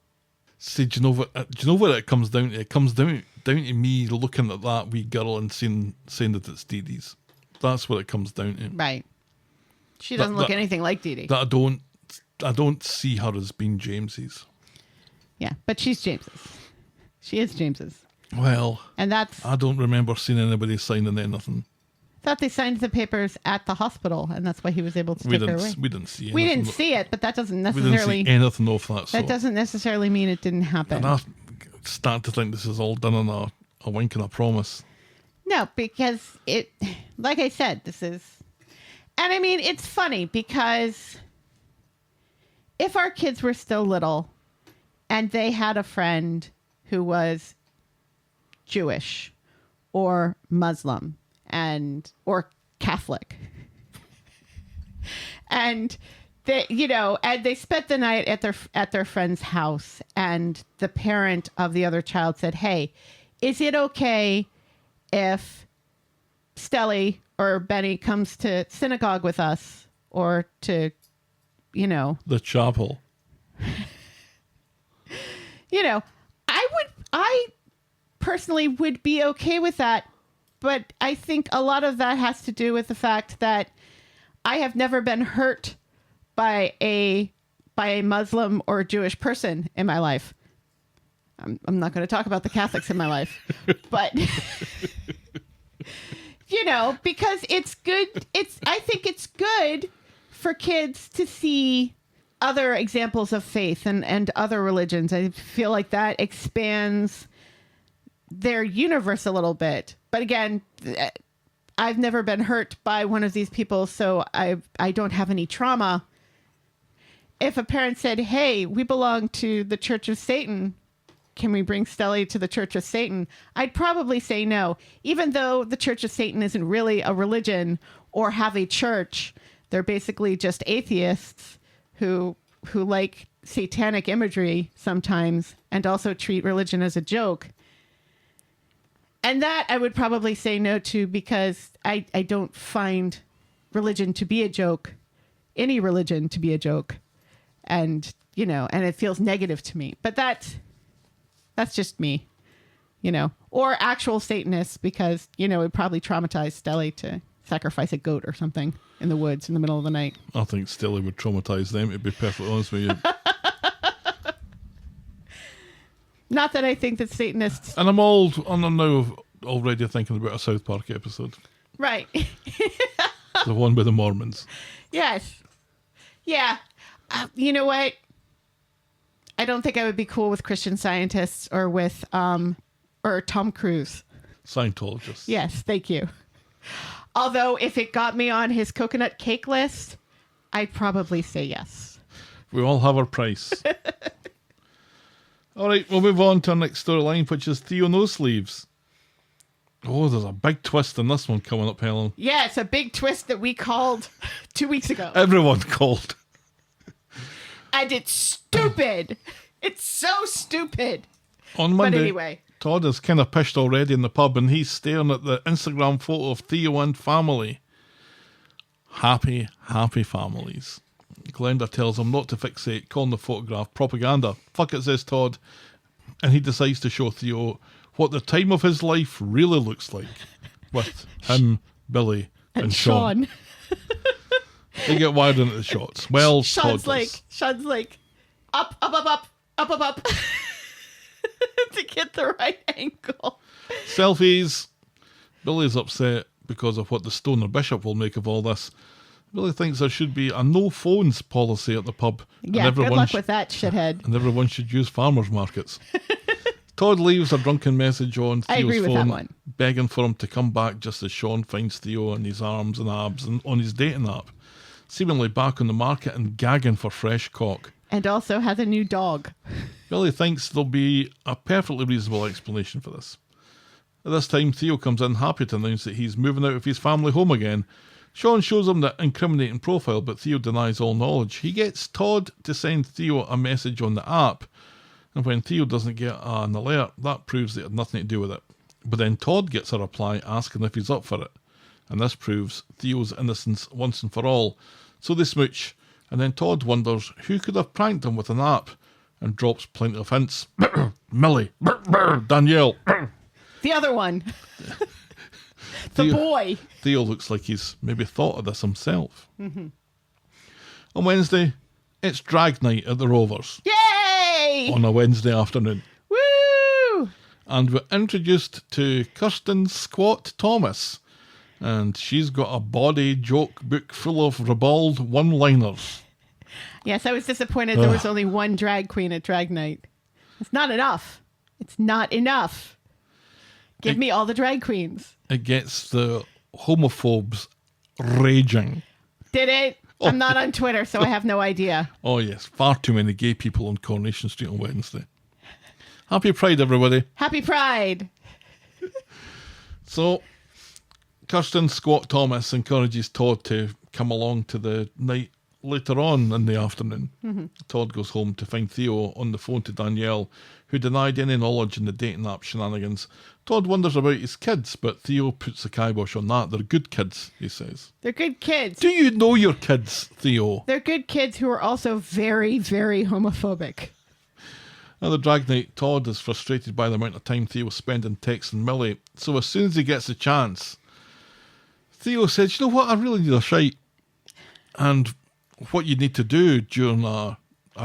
See, do you know what it comes down to? It comes down to me looking at that wee girl and saying that it's Dee Dee's. That's what it comes down to. Right. She doesn't look anything like Dee Dee. That I don't see her as being James's. Yeah, but she's James's. She is James's. Well, and I don't remember seeing anybody signing anything. Thought they signed the papers at the hospital, and that's why he was able to take her away. We didn't see anything. We didn't see it, but that doesn't necessarily... We didn't see anything of that sort. That doesn't necessarily mean it didn't happen. And I start to think this is all done on a wink and a promise. No, because it... Like I said, this is... And I mean, it's funny because if our kids were still little and they had a friend who was Jewish or Muslim or Catholic, and they spent the night at their friend's house, and the parent of the other child said, "Hey, is it okay if Stelly or Benny comes to synagogue with us or to, the chapel?" I personally would be okay with that, but I think a lot of that has to do with the fact that I have never been hurt by a Muslim or Jewish person in my life. I'm not going to talk about the Catholics in my life, but because it's good. I think it's good for kids to see other examples of faith and other religions. I feel like that expands their universe a little bit. But again, I've never been hurt by one of these people, so I don't have any trauma. If a parent said, hey, we belong to the Church of Satan, can we bring Stelly to the Church of Satan? I'd probably say no. Even though the Church of Satan isn't really a religion or have a church, they're basically just atheists who like satanic imagery sometimes and also treat religion as a joke. And that I would probably say no to, because I don't find religion to be a joke, any religion to be a joke. And, you know, and it feels negative to me. But that's just me, you know. Or actual Satanists, because, you know, it probably traumatized Stelly to sacrifice a goat or something in the woods in the middle of the night. I think Stelly would traumatize them, to be perfectly honest with you. Not that I think that Satanists... And I'm now already thinking about a South Park episode. Right. The one with the Mormons. Yes. Yeah. You know what? I don't think I would be cool with Christian Scientists or with or Tom Cruise. Scientologists. Yes, thank you. Although if it got me on his coconut cake list, I'd probably say yes. We all have our price. All right, we'll move on to our next storyline, which is Theo No Sleeves. Oh, there's a big twist in this one coming up, Helen. Yeah, it's a big twist that we called 2 weeks ago. Everyone called. And it's stupid. It's so stupid. On Monday, But anyway. Todd is kind of pissed already in the pub, and he's staring at the Instagram photo of Theo and family. Happy, happy families. Glenda tells him not to fixate, calling the photograph propaganda. Fuck it, says Todd. And he decides to show Theo what the time of his life really looks like. With him, Billy, and Sean. They get wired into the shots. Well, Sean's Todd does. Sean's like, up, up, up, up, up, up, up. To get the right angle. Selfies. Billy's upset because of what the stoner bishop will make of all this. Billy thinks there should be a no phones policy at the pub. Yeah, good luck with that, shithead. And everyone should use farmers markets. Todd leaves a drunken message on I agree Theo's with that phone, one. begging for him to come back just as Sean finds Theo in his arms and abs and on his dating app, seemingly back on the market and gagging for fresh cock. And also has a new dog. Billy thinks there'll be a perfectly reasonable explanation for this. At this time, Theo comes in happy to announce that he's moving out of his family home again. Sean shows him the incriminating profile, but Theo denies all knowledge. He gets Todd to send Theo a message on the app, and when Theo doesn't get an alert, that proves that it had nothing to do with it. But then Todd gets a reply asking if he's up for it, and this proves Theo's innocence once and for all. So they smooch, and then Todd wonders who could have pranked him with an app, and drops plenty of hints. Millie, Danielle. The other one. The boy. Theo looks like he's maybe thought of this himself. Mm-hmm. On Wednesday, it's drag night at the Rovers. Yay! On a Wednesday afternoon. Woo! And we're introduced to Kirsten Squat Thomas. And she's got a body joke book full of ribald one-liners. Yes, I was disappointed there was only one drag queen at drag night. It's not enough. It's not enough. Give me all the drag queens. It gets the homophobes raging. Did it? Oh, I'm not on Twitter, so I have no idea. Oh, yes. Far too many gay people on Coronation Street on Wednesday. Happy Pride, everybody. Happy Pride. So, Kirsten Squat Thomas encourages Todd to come along to the night later on in the afternoon. Mm-hmm. Todd goes home to find Theo on the phone to Danielle, who denied any knowledge in the dating app shenanigans. Todd wonders about his kids, but Theo puts the kibosh on that. They're good kids, he says. They're good kids. Do you know your kids, Theo? They're good kids who are also very, very homophobic. At the drag night, Todd is frustrated by the amount of time Theo is spending texting Millie, so as soon as he gets the chance, Theo says, you know what, I really need a shite. And what you need to do during a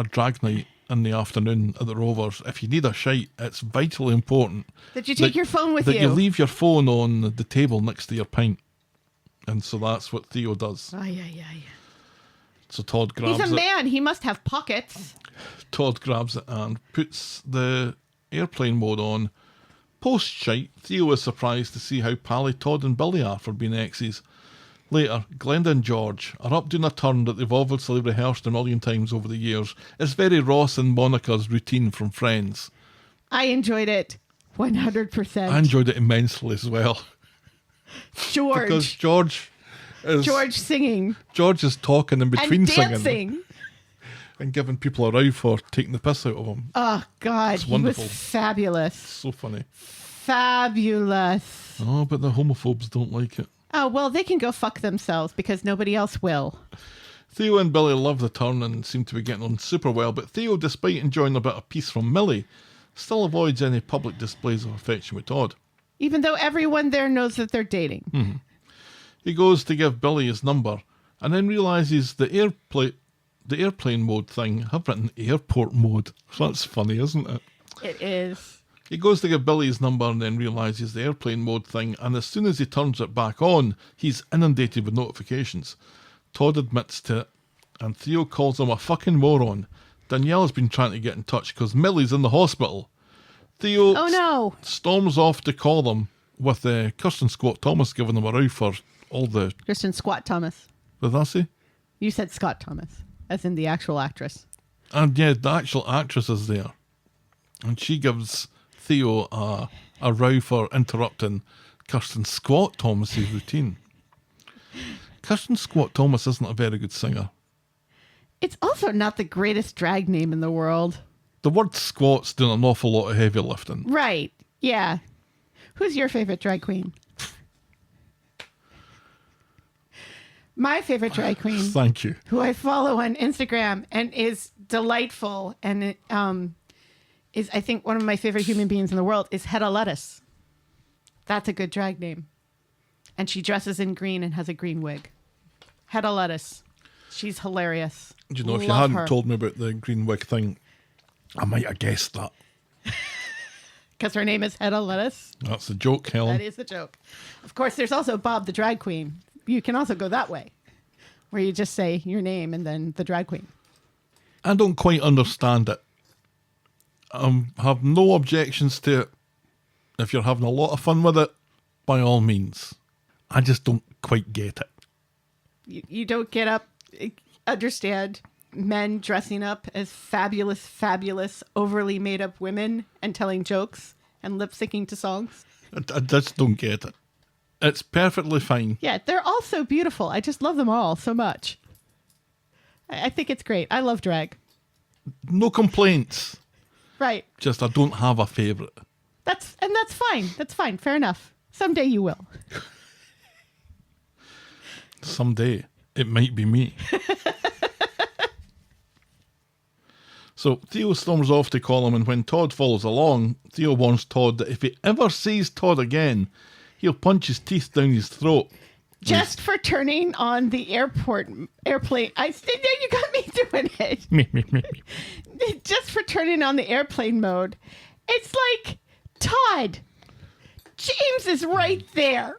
drag night in the afternoon at the Rovers, if you need a shite, it's vitally important that you take your phone with you. That you you leave your phone on the table next to your pint. And so that's what Theo does. Aye. So Todd grabs He's a it. man. He must have pockets. Todd grabs it and puts the airplane mode on. Post-shite, Theo is surprised to see how pally Todd and Billy are for being exes. Later, Glenda and George are up doing a turn that they've obviously rehearsed a million times over the years. It's very Ross and Monica's routine from Friends. I enjoyed it 100%. I enjoyed it immensely as well. George. Because George singing. George is talking in between And singing dancing. and giving people a row for taking the piss out of him. Oh, God. It's He wonderful. was fabulous. So funny. Fabulous. Oh, but the homophobes don't like it. Oh, well, they can go fuck themselves because nobody else will. Theo and Billy love the turn and seem to be getting on super well, but Theo, despite enjoying a bit of peace from Millie, still avoids any public displays of affection with Todd. Even though everyone there knows that they're dating. He goes to give Billy his number and then realises the airplane mode thing. I've written airport mode. That's funny, isn't it? It is. He goes to give Billy his number and then realises the airplane mode thing, and as soon as he turns it back on, he's inundated with notifications. Todd admits to it, and Theo calls him a fucking moron. Danielle's been trying to get in touch because Millie's in the hospital. Theo Oh, no. storms off to call them, with Kirsten Scott Thomas giving them a row for all the... Kristen Squat Thomas. Did I say? You said Scott Thomas, as in the actual actress. And yeah, the actual actress is there. And she gives Theo a row for interrupting Kirsten Squat Thomas's routine. Kirsten Squat Thomas isn't a very good singer. It's also not the greatest drag name in the world. The word squat's doing an awful lot of heavy lifting. Right. Yeah. Who's your favorite drag queen? My favorite drag queen, Thank you. who I follow on Instagram and is delightful and is, I think, one of my favorite human beings in the world, is Hedda Lettuce. That's a good drag name. And she dresses in green and has a green wig. Hedda Lettuce. She's hilarious. Do you know, if you Love hadn't her. told me about the green wig thing, I might have guessed that. Because her name is Hedda Lettuce. That's a joke, Helen. That is the joke. Of course, there's also Bob the drag queen. You can also go that way, where you just say your name and then the drag queen. I don't quite understand it. Have no objections to it. If you're having a lot of fun with it, by all means. I just don't quite get it. You don't understand men dressing up as fabulous, overly made up women and telling jokes and lip syncing to songs. I just don't get it. It's perfectly fine. Yeah, they're all so beautiful. I just love them all so much. I think it's great. I love drag. No complaints. Right. Just I don't have a favourite. That's fine. That's fine. Fair enough. Someday you will. Someday it might be me. So Theo storms off to call him, and when Todd follows along, Theo warns Todd that if he ever sees Todd again, he'll punch his teeth down his throat. Just for turning on the airplane. You got me doing it. Me. Just for turning on the airplane mode. It's like, Todd, James is right there.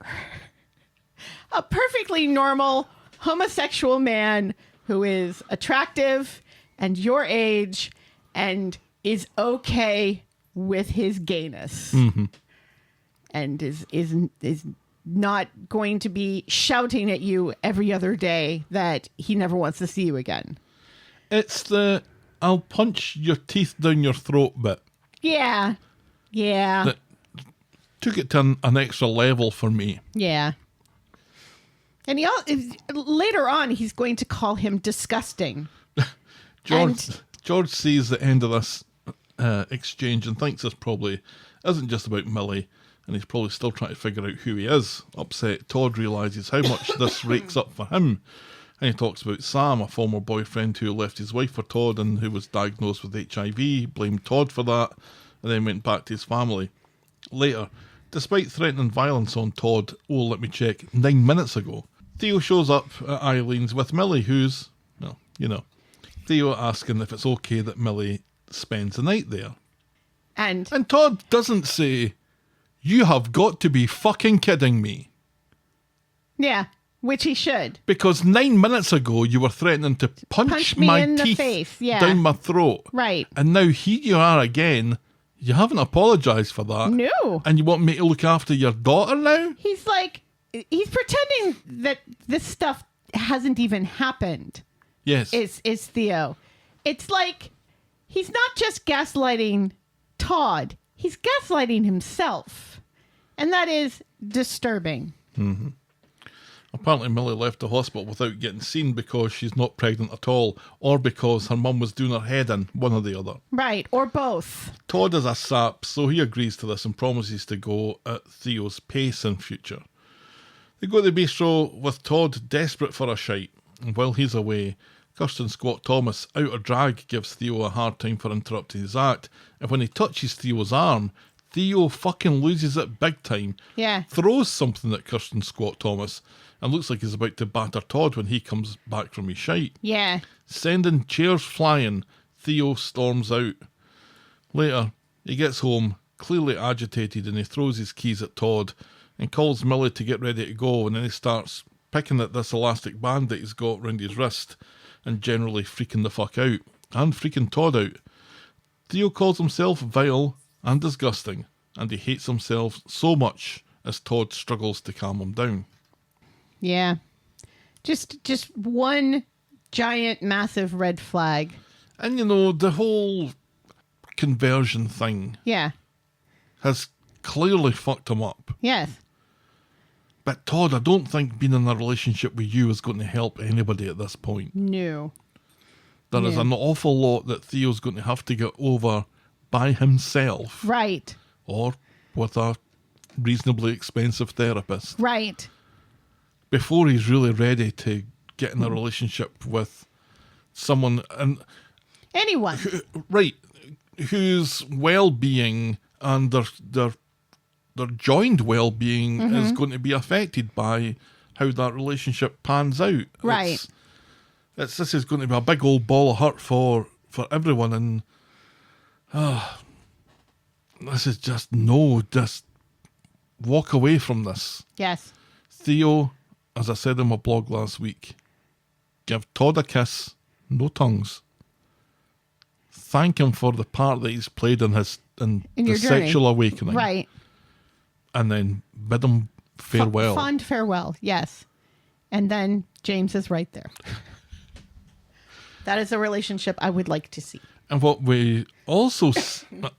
A perfectly normal homosexual man who is attractive and your age and is okay with his gayness. Mm-hmm. And is not going to be shouting at you every other day that he never wants to see you again. It's the I'll punch your teeth down your throat bit Yeah. Yeah. that took it to an extra level for me. Yeah. And later on, he's going to call him disgusting. George sees the end of this exchange and thinks this probably isn't just about Millie, and he's probably still trying to figure out who he is. Upset, Todd realises how much this rakes up for him, and he talks about Sam, a former boyfriend who left his wife for Todd and who was diagnosed with HIV, blamed Todd for that, and then went back to his family. Later, despite threatening violence on Todd, 9 minutes ago, Theo shows up at Eileen's with Millie, who's, well, you know, Theo asking if it's okay that Millie spends the night there. And Todd doesn't say, "You have got to be fucking kidding me." yeah. Which he should. Because 9 minutes ago, you were threatening to punch me my in the teeth face, yeah. down my throat. Right. And now here you are again. You haven't apologised for that. No. And you want me to look after your daughter now? He's like, he's pretending that this stuff hasn't even happened. Yes. Is Theo. It's like he's not just gaslighting Todd, he's gaslighting himself. And that is disturbing. Mm-hmm. Apparently Millie left the hospital without getting seen because she's not pregnant at all, or because her mum was doing her head in, one or the other. Right, or both. Todd is a sap, so he agrees to this and promises to go at Theo's pace in future. They go to the bistro with Todd desperate for a shite, and while he's away, Kirsten Squat Thomas, out of drag, gives Theo a hard time for interrupting his act, and when he touches Theo's arm, Theo fucking loses it big time. Yeah. Throws something at Kirsten Squat Thomas, and looks like he's about to batter Todd when he comes back from his shite. Yeah. Sending chairs flying, Theo storms out. Later, he gets home, clearly agitated, and he throws his keys at Todd and calls Millie to get ready to go, and then he starts picking at this elastic band that he's got round his wrist and generally freaking the fuck out, and freaking Todd out. Theo calls himself vile and disgusting, and he hates himself so much as Todd struggles to calm him down. Yeah. Just one giant, massive red flag. And you know, the whole conversion thing Yeah. has clearly fucked him up. Yes. But Todd, I don't think being in a relationship with you is going to help anybody at this point. No. There is an awful lot that Theo's going to have to get over by himself. Right. Or with a reasonably expensive therapist. Right. Before he's really ready to get in a relationship with someone, and Anyone. right, whose well-being and their joined well-being is going to be affected by how that relationship pans out. Right. This is going to be a big old ball of hurt for everyone, and this is just walk away from this. Yes. Theo, as I said in my blog last week, give Todd a kiss, no tongues. Thank him for the part that he's played in the your sexual journey. awakening. Right. And then bid him farewell. Fond farewell, yes. And then James is right there. That is a relationship I would like to see. And what we also,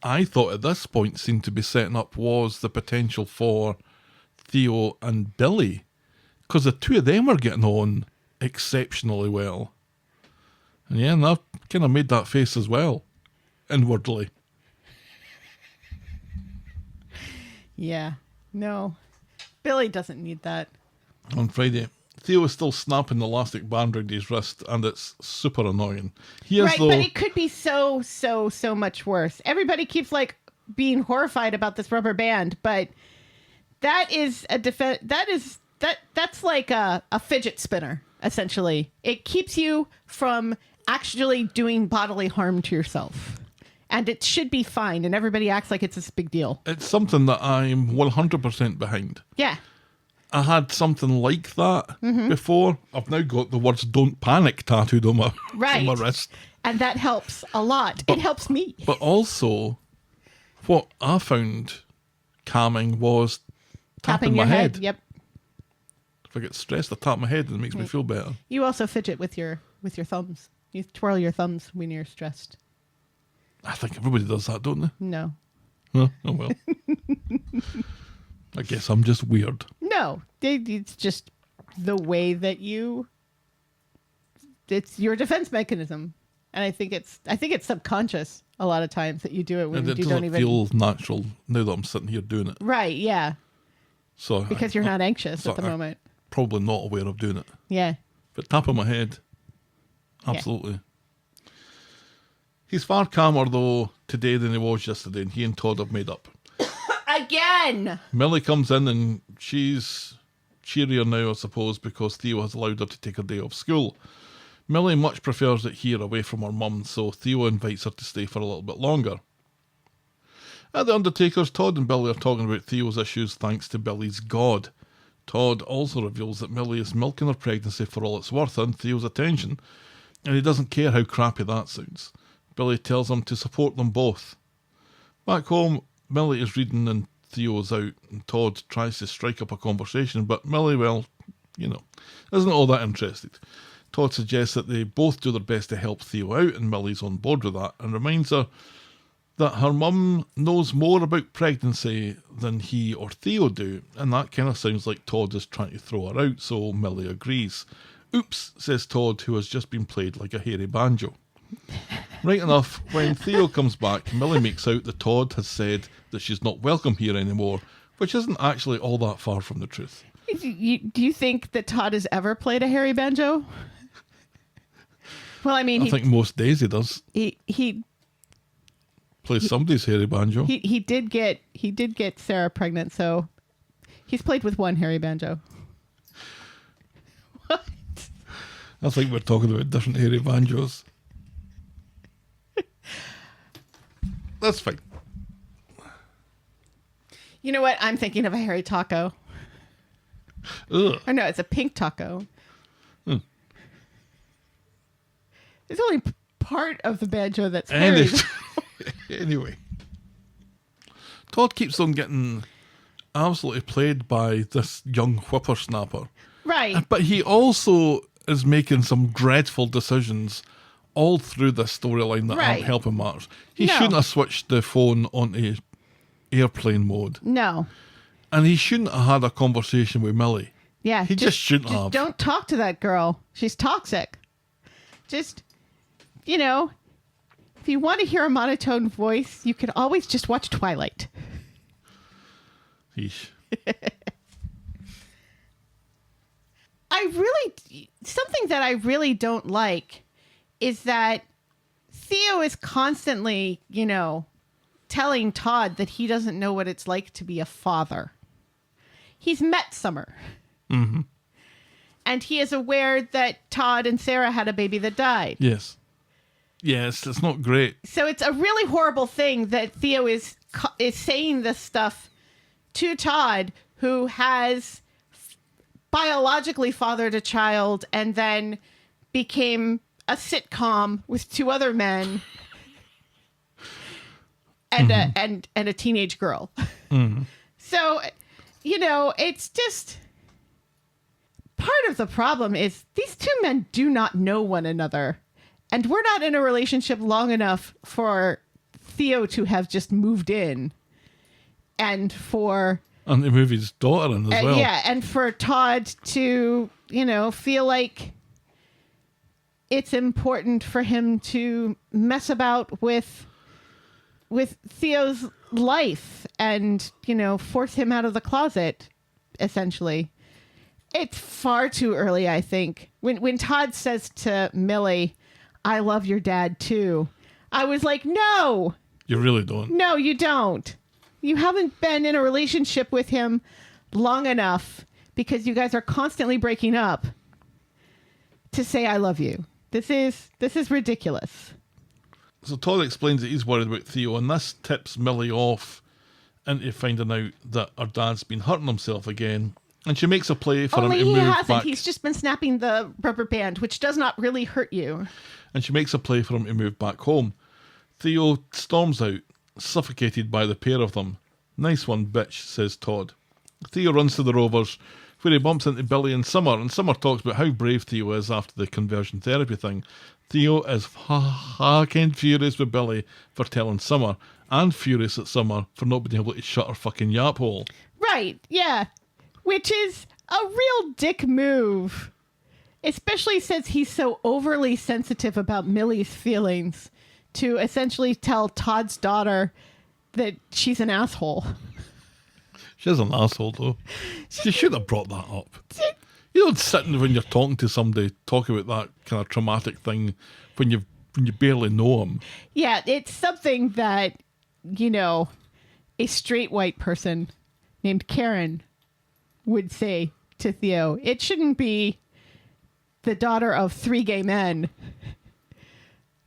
I thought at this point, seemed to be setting up was the potential for Theo and Billy. Because the two of them were getting on exceptionally well. And yeah, and I've kind of made that face as well, inwardly. Yeah. No. Billy doesn't need that. On Friday, Theo is still snapping the elastic band around his wrist, and it's super annoying. He is, Right, though, but it could be so much worse. Everybody keeps like being horrified about this rubber band, but that is that's like a fidget spinner, essentially. It keeps you from actually doing bodily harm to yourself. And it should be fine, and everybody acts like it's this big deal. it's something that I'm 100% behind. Yeah. I had something like that before. I've now got the words "Don't Panic" tattooed on my, Right. on my wrist. And that helps a lot. It helps me. But also, what I found calming was tapping my your head. Yep. If I get stressed, I tap my head and it makes me feel better. You also fidget with your thumbs. You twirl your thumbs when you're stressed. I think everybody does that, don't they? No. Huh? Oh well. I guess I'm just weird. No. It's just the way that it's your defense mechanism. And I think it's subconscious a lot of times that you do it when And it you doesn't don't even feel natural now that I'm sitting here doing it. Right, yeah. So Because you're not anxious at the moment. Probably not aware of doing it. Yeah. But tapping my head, absolutely. He's far calmer, though, today than he was yesterday, and he and Todd have made up. Again! Millie comes in, and she's cheerier now, I suppose, because Theo has allowed her to take a day off school. Millie much prefers it here away from her mum, so Theo invites her to stay for a little bit longer. At the Undertaker's, Todd and Billy are talking about Theo's issues thanks to Billy's God. Todd also reveals that Millie is milking her pregnancy for all it's worth and Theo's attention, and he doesn't care how crappy that sounds. Billy tells him to support them both. Back home, Millie is reading and Theo's out, and Todd tries to strike up a conversation, but Millie, well, isn't all that interested. Todd suggests that they both do their best to help Theo out, and Millie's on board with that, and reminds her that her mum knows more about pregnancy than he or Theo do, and that kind of sounds like Todd is trying to throw her out, so Millie agrees. Oops, says Todd, who has just been played like a hairy banjo. Right enough, when Theo comes back, Millie makes out that Todd has said that she's not welcome here anymore, which isn't actually all that far from the truth. Do you think that Todd has ever played a hairy banjo? Well, I mean, I think most days he does. He plays somebody's hairy banjo. He did get Sarah pregnant, so he's played with one hairy banjo. What? I think we're talking about different hairy banjos. That's fine. You know what? I'm thinking of a hairy taco. Ugh. Or no, it's a pink taco. It's only part of the banjo that's hairy. Anyway. Todd keeps on getting absolutely played by this young whippersnapper. Right. But he also is making some dreadful decisions all through this storyline that aren't helping matters. He shouldn't have switched the phone onto airplane mode. No. And he shouldn't have had a conversation with Millie. Yeah. He just shouldn't have. Don't talk to that girl. She's toxic. Just, if you want to hear a monotone voice, you could always just watch Twilight. Yeesh. Something that I really don't like is that Theo is constantly, telling Todd that he doesn't know what it's like to be a father. He's met Summer. Mm-hmm. And he is aware that Todd and Sarah had a baby that died. Yes. Yes, it's not great. So it's a really horrible thing that Theo is saying this stuff to Todd, who has biologically fathered a child and then became a sitcom with two other men and a teenage girl. Mm-hmm. So, it's just part of the problem is these two men do not know one another. And we're not in a relationship long enough for Theo to have just moved in and to move his daughter in as well. Yeah, and for Todd to, feel like it's important for him to mess about with Theo's life and, force him out of the closet, essentially. It's far too early, I think. When Todd says to Millie, "I love your dad too," I was like, no. You really don't. No, you don't. You haven't been in a relationship with him long enough because you guys are constantly breaking up to say I love you. This is ridiculous. So Todd explains that he's worried about Theo, and this tips Millie off into finding out that her dad's been hurting himself again. And she makes a play for him to move back. Only he hasn't. He's just been snapping the rubber band, which does not really hurt you. And she makes a play for him to move back home. Theo storms out, suffocated by the pair of them. "Nice one, bitch," says Todd. Theo runs to the Rovers, where he bumps into Billy and Summer talks about how brave Theo is after the conversion therapy thing. Theo is fucking furious with Billy for telling Summer, and furious at Summer for not being able to shut her fucking yap hole. Right, yeah. Which is a real dick move. Especially since he's so overly sensitive about Millie's feelings to essentially tell Todd's daughter that she's an asshole. She's an asshole, though. She should have brought that up. You don't sit when you're talking to somebody, talk about that kind of traumatic thing when you barely know them. Yeah, it's something that, a straight white person named Karen would say to Theo. It shouldn't be the daughter of 3 gay men.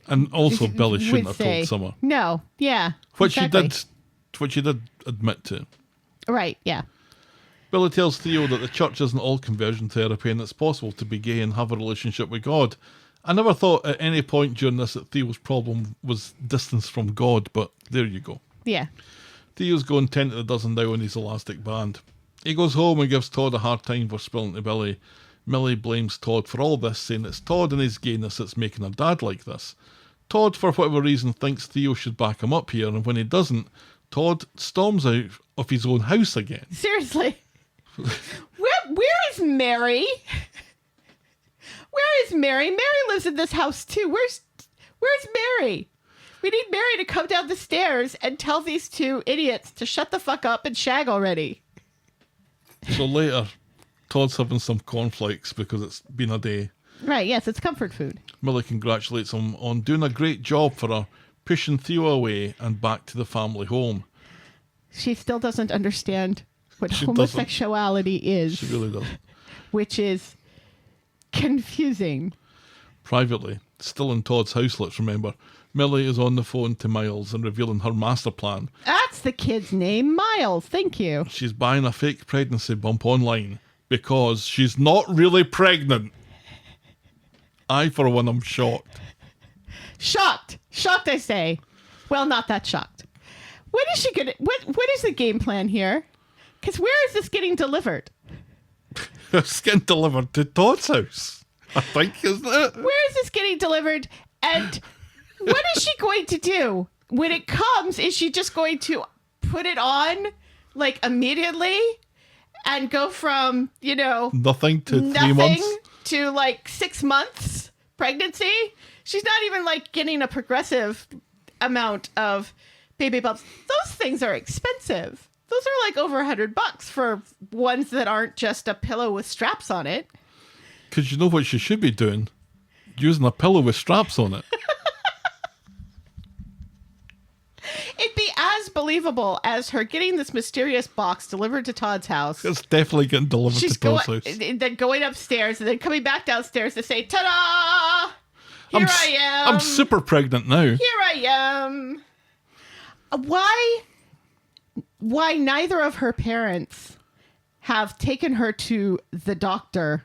And also Billy shouldn't have told Summer. No, yeah. Which she did admit to. Right, yeah. Billy tells Theo that the church isn't all conversion therapy and it's possible to be gay and have a relationship with God. I never thought at any point during this that Theo's problem was distance from God, but there you go. Yeah. Theo's going 10 to the dozen now in his elastic band. He goes home and gives Todd a hard time for spilling to Billy. Millie blames Todd for all this, saying it's Todd and his gayness that's making her dad like this. Todd, for whatever reason, thinks Theo should back him up here, and when he doesn't, Todd storms out of his own house again. Seriously. Where is Mary? Where is Mary? Mary lives in this house too. Where's Mary? We need Mary to come down the stairs and tell these two idiots to shut the fuck up and shag already. So later, Todd's having some cornflakes because it's been a day. Right, yes, it's comfort food. Millie congratulates him on doing a great job for her, pushing Theo away and back to the family home. She still doesn't understand what She homosexuality is. She really does. Which is confusing. Privately, still in Todd's house, let's remember, Millie is on the phone to Miles and revealing her master plan. That's the kid's name, Miles. Thank you. She's buying a fake pregnancy bump online because she's not really pregnant. I, for one, am shocked. Shocked, I say. Well, not that shocked. When is she gonna? What is the game plan here? Because where is this getting delivered? It's getting delivered to Todd's house, I think, isn't it? Where is this getting delivered? And what is she going to do when it comes? Is she just going to put it on like immediately and go from Nothing to 3 nothing months. to like 6 months pregnancy? She's not even like getting a progressive amount of baby bumps. Those things are expensive. Those are like over $100 for ones that aren't just a pillow with straps on it. Because you know what she should be doing? Using a pillow with straps on it. It'd be as believable as her getting this mysterious box delivered to Todd's house. It's definitely getting delivered to Todd's house. Then going upstairs and then coming back downstairs to say, ta-da! Here I am. I'm super pregnant now. Here I am. Why neither of her parents have taken her to the doctor,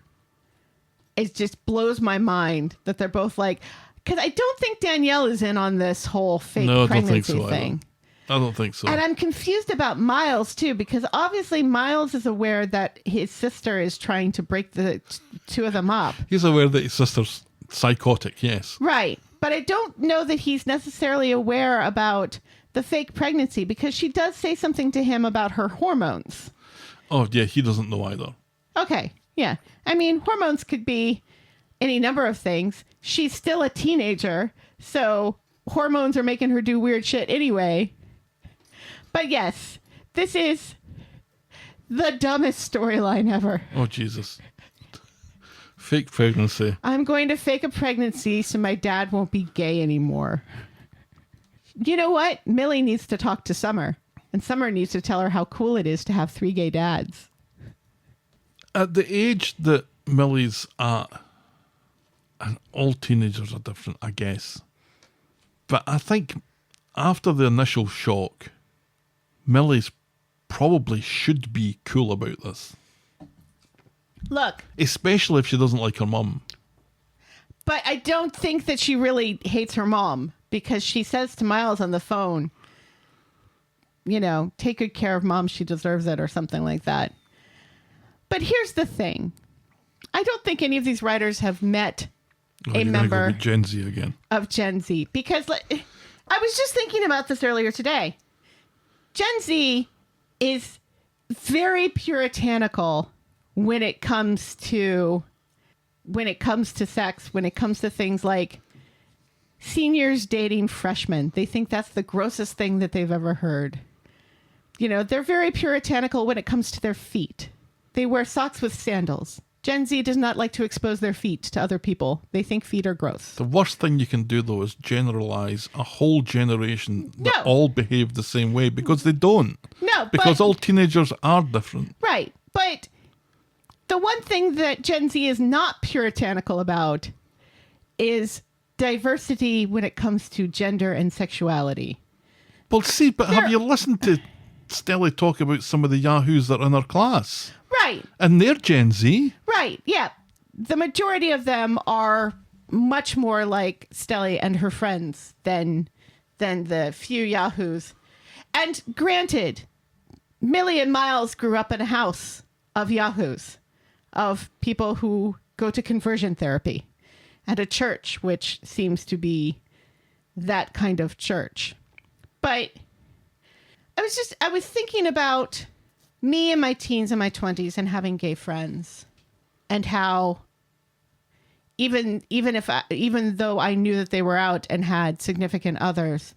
it just blows my mind that they're both like, because I don't think Danielle is in on this whole fake pregnancy thing. I don't think so. And I'm confused about Miles too, because obviously Miles is aware that his sister is trying to break the two of them up. He's aware that his sister's psychotic, yes. Right. But I don't know that he's necessarily aware about the fake pregnancy, because she does say something to him about her hormones. Oh, yeah, he doesn't know either. Okay. Yeah. I mean, hormones could be any number of things. She's still a teenager, so hormones are making her do weird shit anyway. But yes, this is the dumbest storyline ever. Oh, Jesus. Fake pregnancy. I'm going to fake a pregnancy so my dad won't be gay anymore. You know what? Millie needs to talk to Summer, and Summer needs to tell her how cool it is to have 3 gay dads. At the age that Millie's at, and all teenagers are different, I guess. But I think after the initial shock, Millie's probably should be cool about this. Look. Especially if she doesn't like her mum. But I don't think that she really hates her mom, because she says to Miles on the phone, take good care of mom, she deserves it, or something like that. But here's the thing. I don't think any of these writers have met a member with Gen Z again. Of Gen Z, because I was just thinking about this earlier today. Gen Z is very puritanical when it comes to sex, when it comes to things like seniors dating freshmen. They think that's the grossest thing that they've ever heard. They're very puritanical when it comes to their feet. They wear socks with sandals. Gen Z does not like to expose their feet to other people. They think feet are gross. The worst thing you can do, though, is generalize a whole generation that all behave the same way, because they don't. No, because all teenagers are different. Right. But the one thing that Gen Z is not puritanical about is diversity when it comes to gender and sexuality. Well, see, but have you listened to Stelly talk about some of the yahoos that are in her class? Right. And they're Gen Z. Right. Yeah. The majority of them are much more like Stelly and her friends than the few Yahoos. And granted, Millie and Miles grew up in a house of Yahoos, of people who go to conversion therapy and a church, which seems to be that kind of church. But I was thinking about me in my teens and my 20s and having gay friends, and how even though I knew that they were out and had significant others,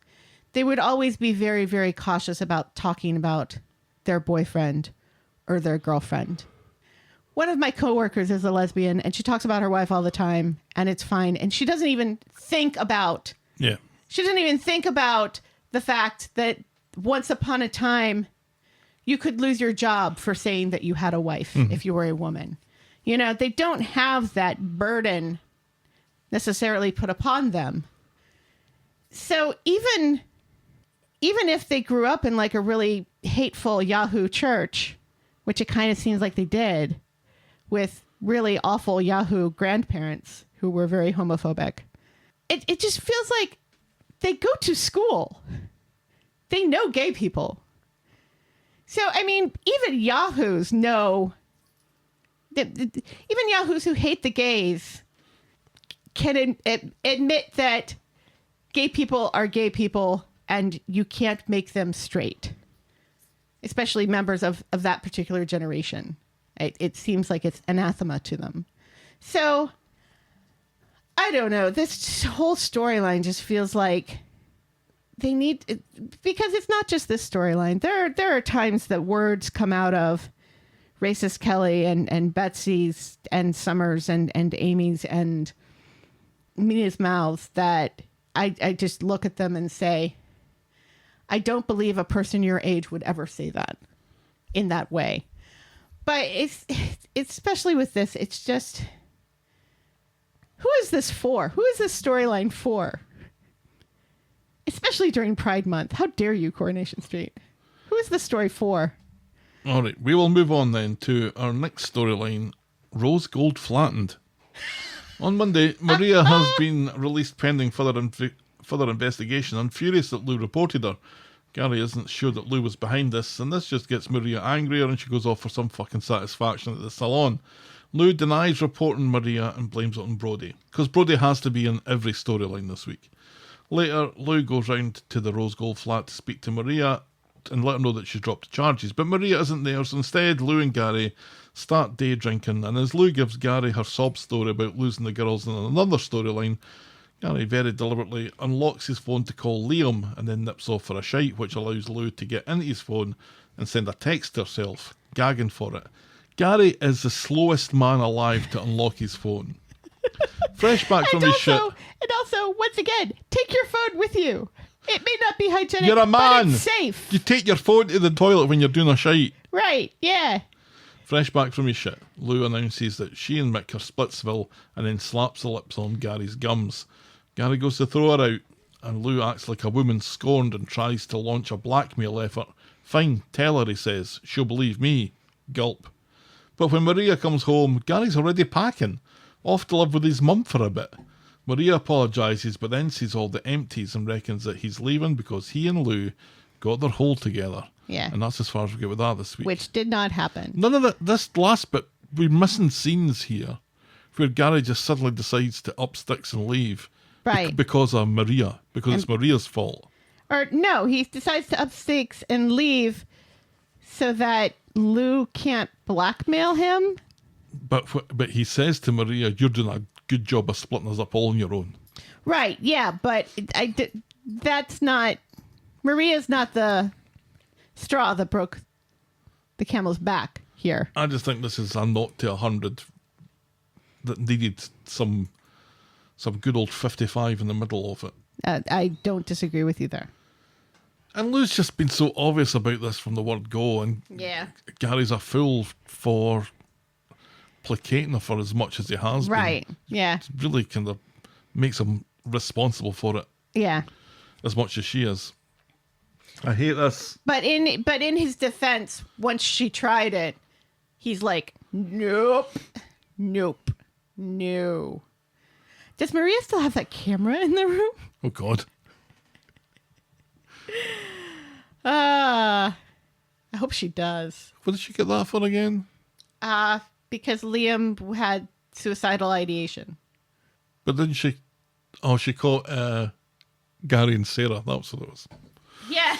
they would always be very, very cautious about talking about their boyfriend or their girlfriend. One of my coworkers is a lesbian, and she talks about her wife all the time, and it's fine. And she doesn't even think about the fact that once upon a time you could lose your job for saying that you had a wife if you were a woman. You know, they don't have that burden necessarily put upon them. So even if they grew up in like a really hateful Yahoo church, which it kind of seems like they did, with really awful Yahoo grandparents who were very homophobic, it just feels like they go to school. They know gay people. So, I mean, even Yahoos know, even Yahoos who hate the gays can admit that gay people are gay people and you can't make them straight, especially members of that particular generation. It seems like it's anathema to them. So, I don't know. This whole storyline just feels like they need, because it's not just this storyline. There are times that words come out of racist Kelly and Betsy's and Summers and Amy's and Mina's mouths that I just look at them and say, I don't believe a person your age would ever say that in that way. But it's especially with this, it's just, who is this for? Who is this storyline for? Especially during Pride Month. How dare you, Coronation Street? Who is the story for? All right, we will move on then to our next storyline, Rose Gold Flattened. On Monday, Maria has been released pending further investigation, and furious that Lou reported her. Gary isn't sure that Lou was behind this, and this just gets Maria angrier, and she goes off for some fucking satisfaction at the salon. Lou denies reporting Maria and blames it on Brody, because Brody has to be in every storyline this week. Later, Lou goes round to the Rose Gold flat to speak to Maria and let her know that she's dropped the charges. But Maria isn't there, so instead Lou and Gary start day drinking, and as Lou gives Gary her sob story about losing the girls in another storyline, Gary very deliberately unlocks his phone to call Liam and then nips off for a shite, which allows Lou to get into his phone and send a text to herself, gagging for it. Gary is the slowest man alive to unlock his phone. Fresh back from his shit. And also, once again, take your phone with you. It may not be hygienic, You're a man. but it's safe. You take your phone to the toilet when you're doing a shite. Right, yeah. Fresh back from his shit, Lou announces that she and Mick are Splitsville and then slaps the lips on Gary's gums. Gary goes to throw her out, and Lou acts like a woman scorned and tries to launch a blackmail effort. Fine, tell her, he says. She'll believe me. Gulp. But when Maria comes home, Gary's already packing, off to live with his mum for a bit. Maria apologises, but then sees all the empties and reckons that he's leaving because he and Lou got their hole together. Yeah. And that's as far as we get with that this week. Which did not happen. None of that. This last bit, we're missing scenes here where Gary just suddenly decides to up sticks and leave. Right. Because of Maria. Because it's Maria's fault. Or no, he decides to up stakes and leave so that Lou can't blackmail him. But he says to Maria, you're doing a good job of splitting us up all on your own. Right, yeah, but that's not... Maria's not the straw that broke the camel's back here. I just think this is a 0 to 100 that needed some good old 55 in the middle of it. I don't disagree with you there. And Lou's just been so obvious about this from the word go, and Yeah. Gary's a fool for placating her for as much as he has Right, been. yeah. It really kind of makes him responsible for it Yeah. as much as she is. I hate this. But in his defense, once she tried it, He's like, nope, nope, no. Does Maria still have that camera in the room? Oh, God. I hope she does. What did she get that for again? Because Liam had suicidal ideation. But didn't she... Oh, she caught Gary and Sarah. That was what it was. Yeah.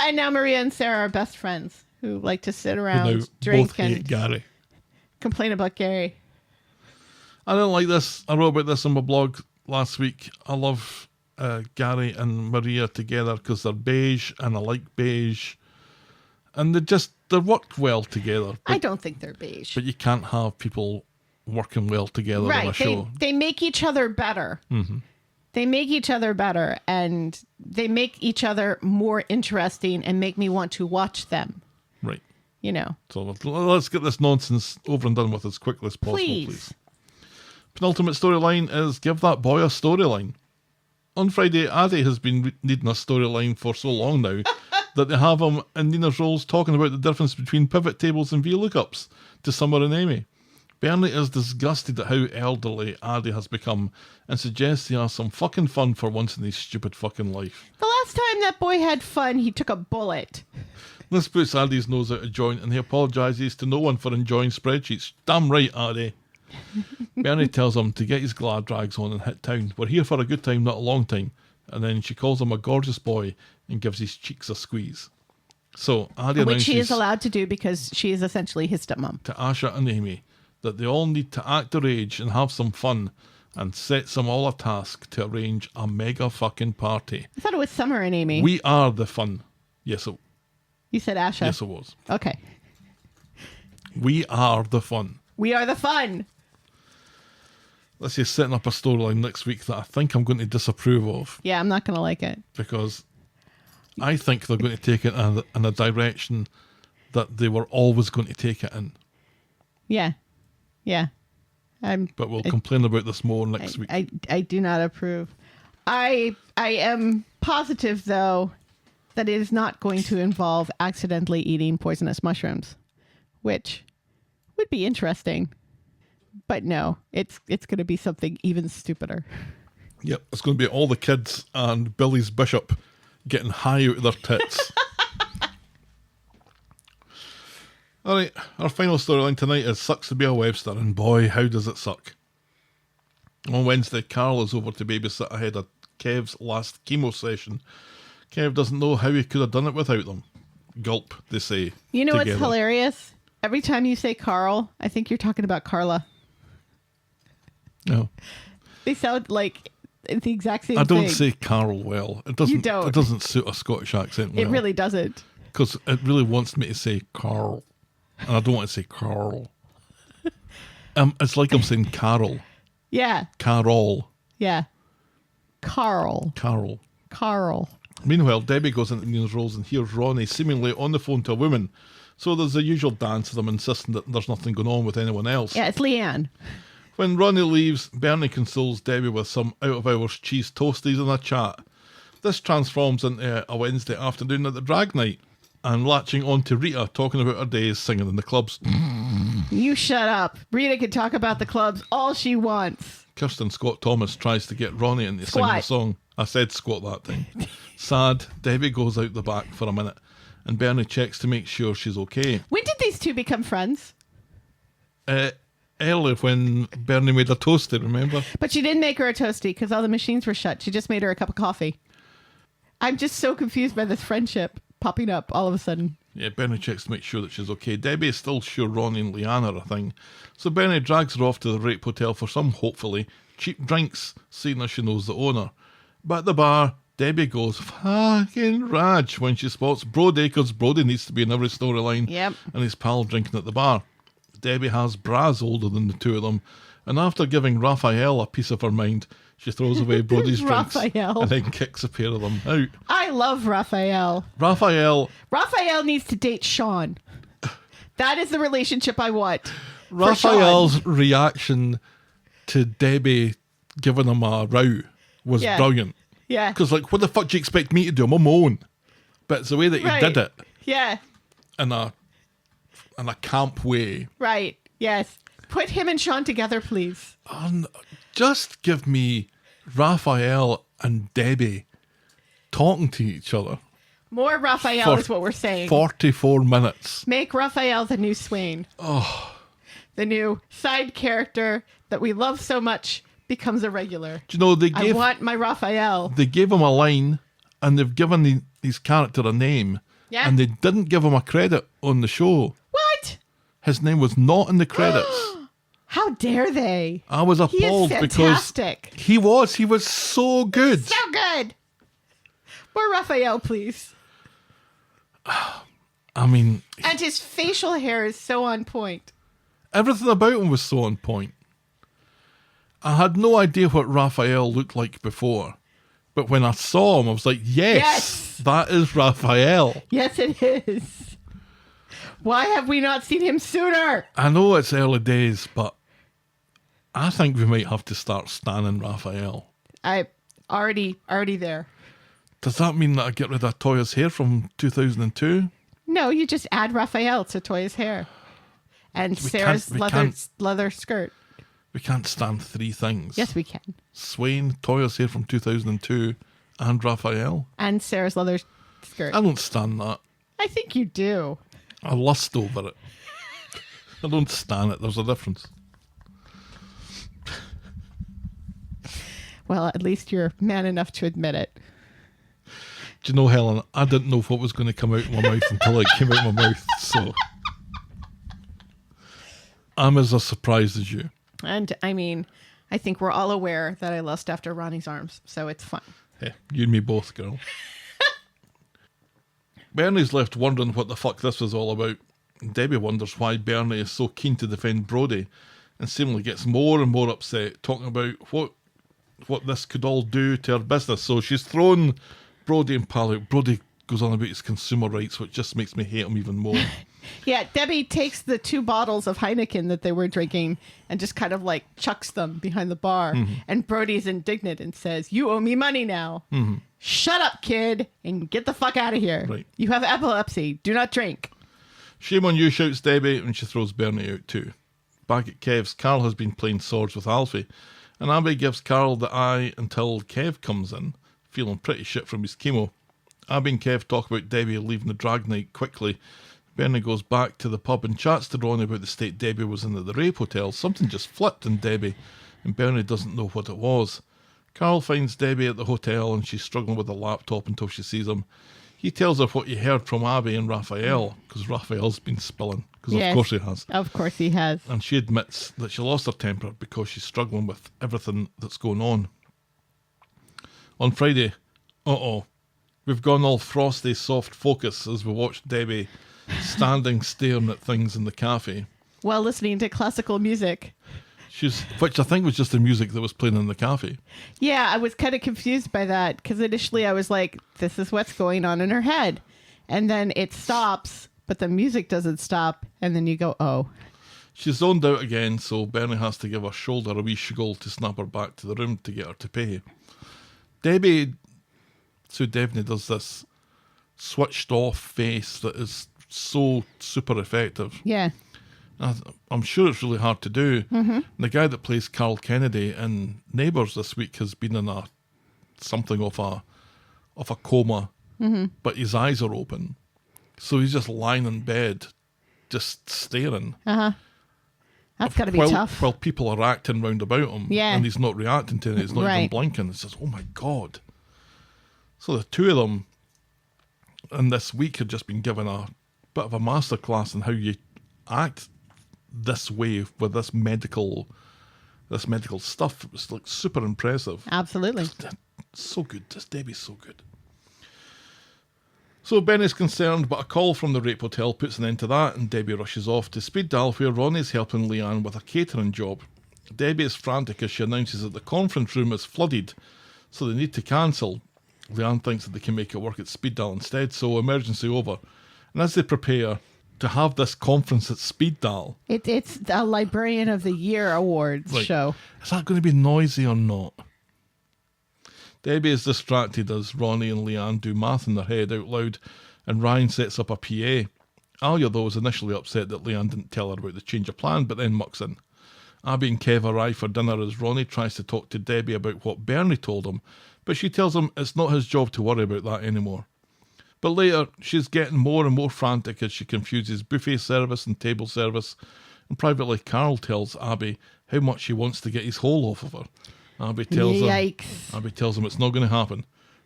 And now Maria and Sarah are best friends who like to sit Who now around, drink, both hate and Gary. complain about Gary. I don't like this. I wrote about this on my blog last week. I love Gary and Maria together because they're beige and I like beige. And they work well together. I don't think they're beige. But you can't have people working well together on a Right. show. They make each other better. Mm-hmm. They make each other better and they make each other more interesting and make me want to watch them. Right. You know. So let's get this nonsense over and done with as quickly as possible, please. Penultimate storyline is give that boy a storyline. On Friday, Aadi has been needing a storyline for so long now that they have him in Nina's roles talking about the difference between pivot tables and VLOOKUPs to Summer and Amy. Bernie is disgusted at how elderly Aadi has become and suggests he has some fucking fun for once in his stupid fucking life. The last time that boy had fun, he took a bullet. This puts Aadi's nose out of joint and he apologises to no one for enjoying spreadsheets. Damn right, Aadi. Bernie tells him to get his glad rags on and hit town. We're here for a good time, not a long time. And then she calls him a gorgeous boy and gives his cheeks a squeeze. So Aadi Which she is announces allowed to do because she is essentially his stepmom. to Asha and Amy that they all need to act their age and have some fun, and sets them all a task to arrange a mega fucking party. I thought it was Summer and Amy. We are the fun. Yes, You said Asha. yes, it was. Okay. We are the fun. We are the fun. Let's say setting up a storyline next week that I think I'm going to disapprove of Yeah, I'm not going to like it. because I think they're going to take it in a direction that they were always going to take it in. Yeah. Yeah. But we'll complain about this more next week. I do not approve. I am positive, though, that it is not going to involve accidentally eating poisonous mushrooms, which would be interesting. But no, it's going to be something even stupider. Yep, it's going to be all the kids and Billy's bishop getting high out of their tits. All right, our final storyline tonight is Sucks to be a Webster, and boy, how does it suck. On Wednesday, Carl is over to babysit ahead of Kev's last chemo session. Kev doesn't know how he could have done it without them. Gulp, they say. You know together. what's hilarious? Every time you say Carl, I think you're talking about Carla. No. They sound like the exact same I thing. don't say Carl well. It doesn't. You don't. It doesn't suit a Scottish accent well. It really doesn't. Because it really wants me to say Carl. And I don't want to say Carl. It's like I'm saying Carol. Yeah. Carol. Yeah. Carl. Carol. Carl. Meanwhile, Debbie goes into Nina's roles and hears Ronnie seemingly on the phone to a woman. So there's the usual dance of them insisting that there's nothing going on with anyone else. Yeah, it's Leanne. When Ronnie leaves, Bernie consoles Debbie with some out-of-hours cheese toasties and a chat. This transforms into a Wednesday afternoon at the drag night, and latching on to Rita talking about her days singing in the clubs. You shut up. Rita can talk about the clubs all she wants. Kirsten Scott Thomas tries to get Ronnie into singing the song. I said squat that time. Sad, Debbie goes out the back for a minute, and Bernie checks to make sure she's okay. When did these two become friends? Earlier when Bernie made a toasty, remember? But she didn't make her a toasty because all the machines were shut. She just made her a cup of coffee. I'm just so confused by this friendship popping up all of a sudden. Yeah, Bernie checks to make sure that she's okay. Debbie is still sure Ronnie and Leanne are a thing. So Bernie drags her off to the Rape Hotel for some, hopefully, cheap drinks, seeing as she knows the owner. But at the bar, Debbie goes fucking raj when she spots Brody, because Brody needs to be in every storyline. Yep. And his pal drinking at the bar. Debbie has bras older than the two of them. And after giving Rafael a piece of her mind, she throws away Brody's drinks Rafael? and then kicks a pair of them out. I love Rafael. Rafael Needs to date Sean. That is the relationship I want. for Raphael's Sean. reaction to Debbie giving him a row was Yeah. brilliant. Yeah. Because, like, what the fuck do you expect me to do? I'm on my own. But it's the way that he Right. did it Yeah. in a in a camp way. Right. Yes. Put him and Sean together, please. Just give me Rafael and Debbie talking to each other. More Rafael For is what we're saying. 44 minutes. Make Rafael the new Swain. Oh. The new side character that we love so much becomes a regular. Do you know, I want my Rafael. they gave him a line and they've given his character a name. Yeah. And they didn't give him a credit on the show. What? His name was not in the credits. How dare they? I was appalled He is because fantastic. he was so good. So good. More Rafael, please. I mean, And his facial hair is so on point. everything about him was so on point. I had no idea what Rafael looked like before. But when I saw him, I was like, yes. That is Rafael. Yes, it is. Why have we not seen him sooner? I know it's early days, but I think we might have to start standing Rafael. I already there. Does that mean that I get rid of Toya's hair from 2002? No, you just add Rafael to Toya's hair. And We Sarah's can't- leather skirt. We can't stand three things. Yes, we can. Swain, Toya's hair from 2002, and Rafael. And Sarah's leather skirt. I don't stand that. I think you do. I lust over it. I don't stand it. There's a difference. Well, at least you're man enough to admit it. Do you know, Helen, I didn't know what was going to come out of my mouth until it came out of my mouth. So I'm as surprised as you. And I mean, I think we're all aware that I lust after Ronnie's arms, so it's fine. Hey, you and me both, girl. Bernie's left wondering what the fuck this was all about. Debbie wonders why Bernie is so keen to defend Brody and seemingly gets more and more upset, talking about what this could all do to her business. So she's thrown Brody and pal out. Brody goes on about his consumer rights, which just makes me hate him even more. Yeah, Debbie takes the 2 bottles of Heineken that they were drinking and just kind of like chucks them behind the bar. And Brody's indignant and says, "You owe me money now. Shut up, kid, and get the fuck out of here. Right. You have epilepsy. Do not drink." Shame on you, shouts Debbie, and she throws Bernie out too. Back at Kev's, Carl has been playing swords with Alfie, and Abby gives Carl the eye until Kev comes in, feeling pretty shit from his chemo. Abby and Kev talk about Debbie leaving the drag night quickly. Bernie goes back to the pub and chats to Ronnie about the state Debbie was in at the rape hotel. Something just flipped in Debbie, and Bernie doesn't know what it was. Carl finds Debbie at the hotel, and she's struggling with a laptop until she sees him. He tells her what he heard from Abby and Rafael, because Rafael's been spilling, because Yes. of course he has. Of course he has. And she admits that she lost her temper because she's struggling with everything that's going on. On Friday, we've gone all frosty soft focus as we watch Debbie standing staring at things in the cafe. While listening to classical music. Which I think was just the music that was playing in the cafe. Yeah, I was kind of confused by that because initially I was like, this is what's going on in her head. And then it stops, but the music doesn't stop. And then you go, oh. She's zoned out again, so Bernie has to give her shoulder a wee shiggle to snap her back to the room to get her to pay. Sue Devney does this switched off face that is so super effective. Yeah. I'm sure it's really hard to do. The guy that plays Carl Kennedy in Neighbours this week has been in something of a coma, but his eyes are open, so he's just lying in bed, just staring. That's got to be tough. While people are acting round about him, Yeah. and he's not reacting to it. He's not even Right. blinking. It's just, oh my god. So the two of them in this week have just been given a bit of a masterclass in how you act this way with this medical stuff. It was like super impressive. Absolutely. So good. This Debbie's so good. So Benny's concerned, but a call from the rape hotel puts an end to that, and Debbie rushes off to Speed Dial, where Ronnie's helping Leanne with a catering job. Debbie is frantic as she announces that the conference room is flooded, so they need to cancel. Leanne thinks that they can make it work at Speed Dial instead, so emergency over. And as they prepare to have this conference at Speed Dial... It's a Librarian of the Year awards show. Is that going to be noisy or not? Debbie is distracted as Ronnie and Leanne do math in their head out loud, and Ryan sets up a PA. Alia, though, is initially upset that Leanne didn't tell her about the change of plan, but then mucks in. Abby and Kev arrive for dinner as Ronnie tries to talk to Debbie about what Bernie told him, but she tells him it's not his job to worry about that anymore. But later, she's getting more and more frantic as she confuses buffet service and table service, and privately Carl tells Abby how much he wants to get his hole off of her. Abby tells him it's not going to happen.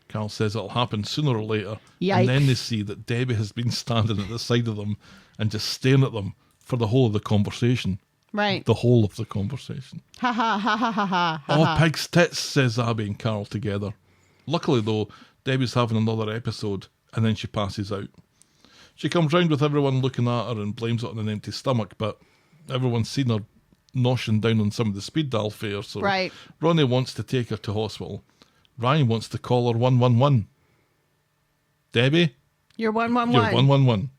Carl says it'll happen sooner or later. Yikes. And then they see that Debbie has been standing at the side of them and just staring at them for the whole of the conversation. Right. The whole of the conversation. Ha ha ha ha ha ha. Oh, pig's tits, says Abby and Carl together. Luckily, though, Debbie's having another episode and then she passes out. She comes round with everyone looking at her and blames it on an empty stomach, but everyone's seen her noshing down on some of the speed dial fare, so Right. Ronnie wants to take her to hospital. Ryan wants to call her 111. Debbie? You're 111. You're 111.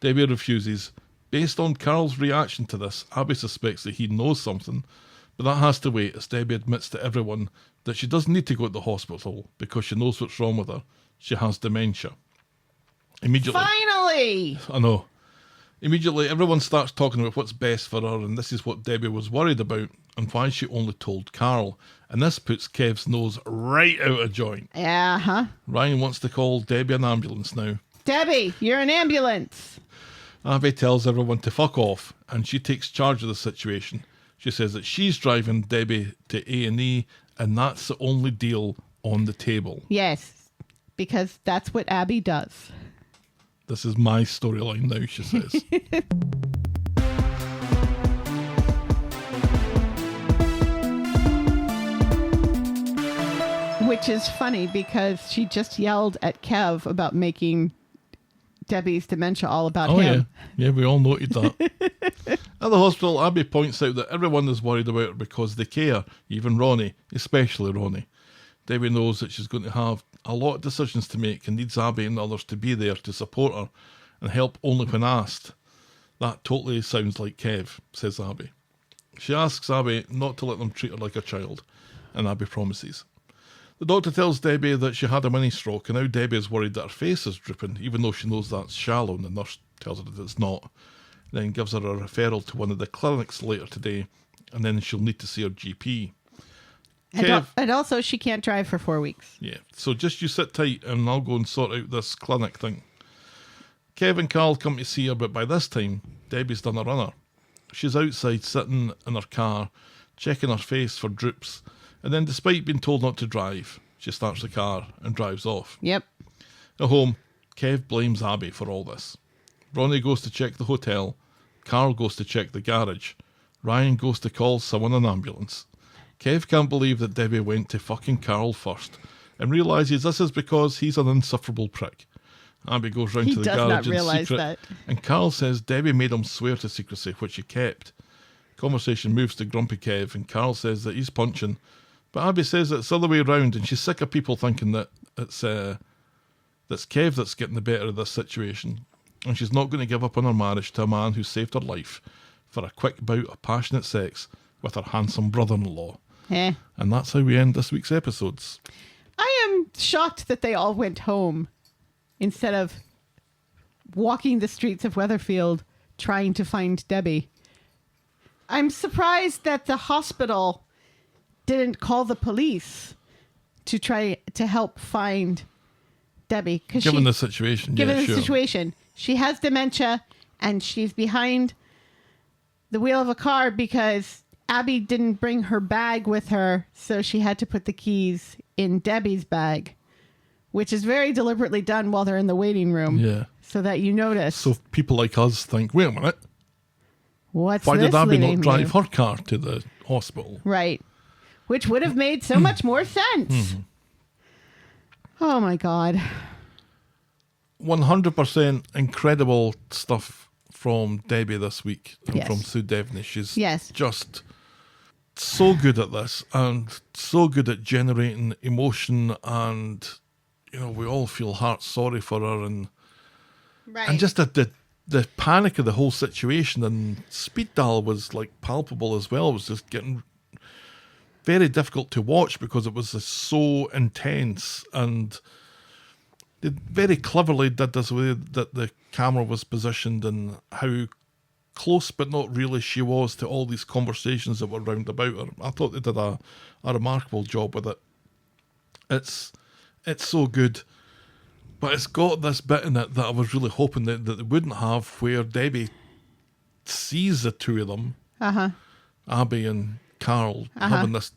Debbie refuses. Based on Carl's reaction to this, Abby suspects that he knows something, but that has to wait as Debbie admits to everyone that she doesn't need to go to the hospital because she knows what's wrong with her. She has dementia. Immediately. Finally! I know. Immediately, everyone starts talking about what's best for her, and this is what Debbie was worried about, and why she only told Carl. And this puts Kev's nose right out of joint. Uh-huh. Ryan wants to call Debbie an ambulance now. Debbie, you're an ambulance. Abby tells everyone to fuck off, and she takes charge of the situation. She says that she's driving Debbie to A&E, and that's the only deal on the table. Yes, because that's what Abby does. This is my storyline now, she says. Which is funny because she just yelled at Kev about making Debbie's dementia all about him. Yeah, we all noted that. At the hospital, Abby points out that everyone is worried about her because they care, even Ronnie, especially Ronnie. Debbie knows that she's going to have a lot of decisions to make and needs Abby and others to be there to support her and help only when asked. That totally sounds like Kev, says Abby. She asks Abby not to let them treat her like a child, and Abby promises. The doctor tells Debbie that she had a mini stroke, and now Debbie is worried that her face is drooping, even though she knows that's shallow, and the nurse tells her that it's not. Then gives her a referral to one of the clinics later today, and then she'll need to see her GP. And also, she can't drive for 4 weeks. Yeah, so just you sit tight, and I'll go and sort out this clinic thing. Kev and Carl come to see her, but by this time, Debbie's done a runner. She's outside, sitting in her car, checking her face for droops, and then despite being told not to drive, she starts the car and drives off. Yep. At home, Kev blames Abby for all this. Ronnie goes to check the hotel, Carl goes to check the garage, Ryan goes to call someone an ambulance. Kev can't believe that Debbie went to fucking Carl first, and realises this is because he's an insufferable prick. Abby goes round to the garage in secret, and Carl says Debbie made him swear to secrecy, which he kept. Conversation moves to grumpy Kev, and Carl says that he's punching, but Abby says it's the other way around, and she's sick of people thinking that it's that's Kev that's getting the better of this situation, and she's not going to give up on her marriage to a man who saved her life for a quick bout of passionate sex with her handsome brother-in-law. Eh. And that's how we end this week's episodes. I am shocked that they all went home instead of walking the streets of Weatherfield trying to find Debbie. I'm surprised that the hospital didn't call the police to try to help find Debbie. Given the situation, Given the situation. She has dementia and she's behind the wheel of a car because Abby didn't bring her bag with her, so she had to put the keys in Debbie's bag, which is very deliberately done while they're in the waiting room. Yeah. So that you notice. So people like us think, wait a minute. Why Why did Abby not drive her car to the hospital? Right. Which would have made so much more sense. Mm-hmm. Oh my God. 100% incredible stuff from Debbie this week and Yes. from Sue Devaney. She's just so good at this and so good at generating emotion, and you know, we all feel heart sorry for her, and and just the panic of the whole situation, and speed dial was like palpable as well. It was just getting very difficult to watch because it was so intense, and they very cleverly did this way that the camera was positioned and how close but not really she was to all these conversations that were round about her. I thought they did a remarkable job with it. It's so good. But it's got this bit in it that I was really hoping that they wouldn't have, where Debbie sees the two of them, Abby and Carl, having this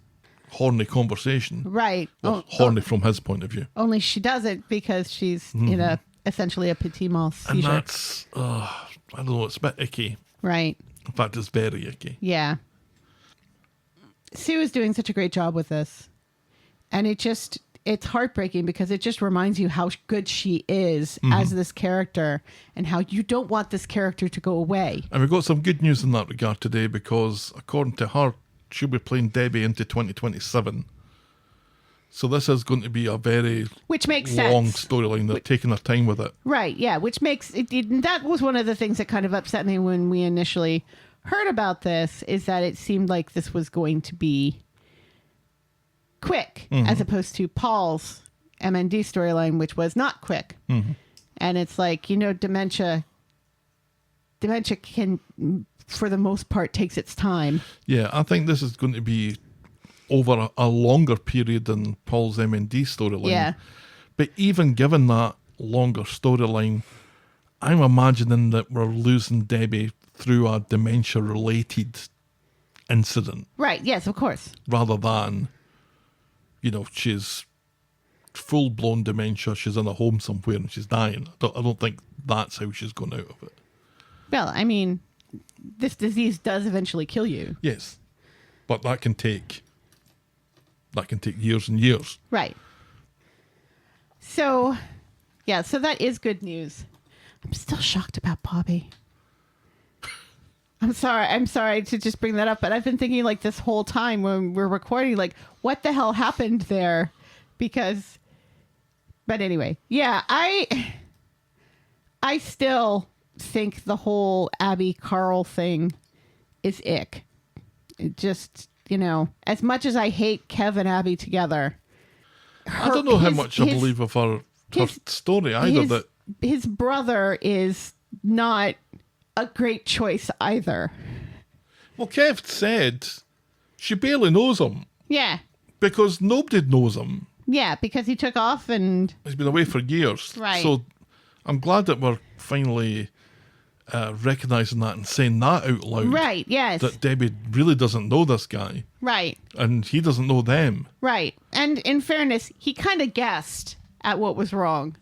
horny conversation. Right. Well, horny from his point of view. Only she doesn't because she's in a essentially a petit mal seizure. And that's, I don't know, it's a bit icky. Right. In fact, it's very icky. Yeah. Sue is doing such a great job with this. And it's heartbreaking because it just reminds you how good she is as this character and how you don't want this character to go away. And we've got some good news in that regard today because, according to her, she'll be playing Debbie into 2027. So this is going to be a very which makes long sense. storyline. They're taking their time with it. Right, yeah, which makes it, that was one of the things that kind of upset me when we initially heard about this, is that it seemed like this was going to be quick as opposed to Paul's MND storyline, which was not quick. And it's like, dementia can, for the most part, takes its time. Yeah, I think this is going to be over a longer period than Paul's MND storyline. Yeah. But even given that longer storyline, I'm imagining that we're losing Debbie through a dementia-related incident. Right, yes, of course. Rather than, she's full-blown dementia, she's in a home somewhere and she's dying. I don't think that's how she's going out of it. Well, I mean, this disease does eventually kill you. Yes, but that can take years and years. Right. So, yeah, so that is good news. I'm still shocked about Bobby. I'm sorry to just bring that up, but I've been thinking like this whole time when we're recording, like, what the hell happened there? But anyway, yeah, I still think the whole Abby Carl thing is ick. It just, as much as I hate Kev and Abby together. I don't know how much I believe of her story either. His brother is not a great choice either. Well, Kev said she barely knows him. Yeah. Because nobody knows him. Yeah, because he took off and... He's been away for years. Right. So I'm glad that we're finally recognising that and saying that out loud. Right, yes. That Debbie really doesn't know this guy. Right. And he doesn't know them. Right. And in fairness, he kind of guessed at what was wrong,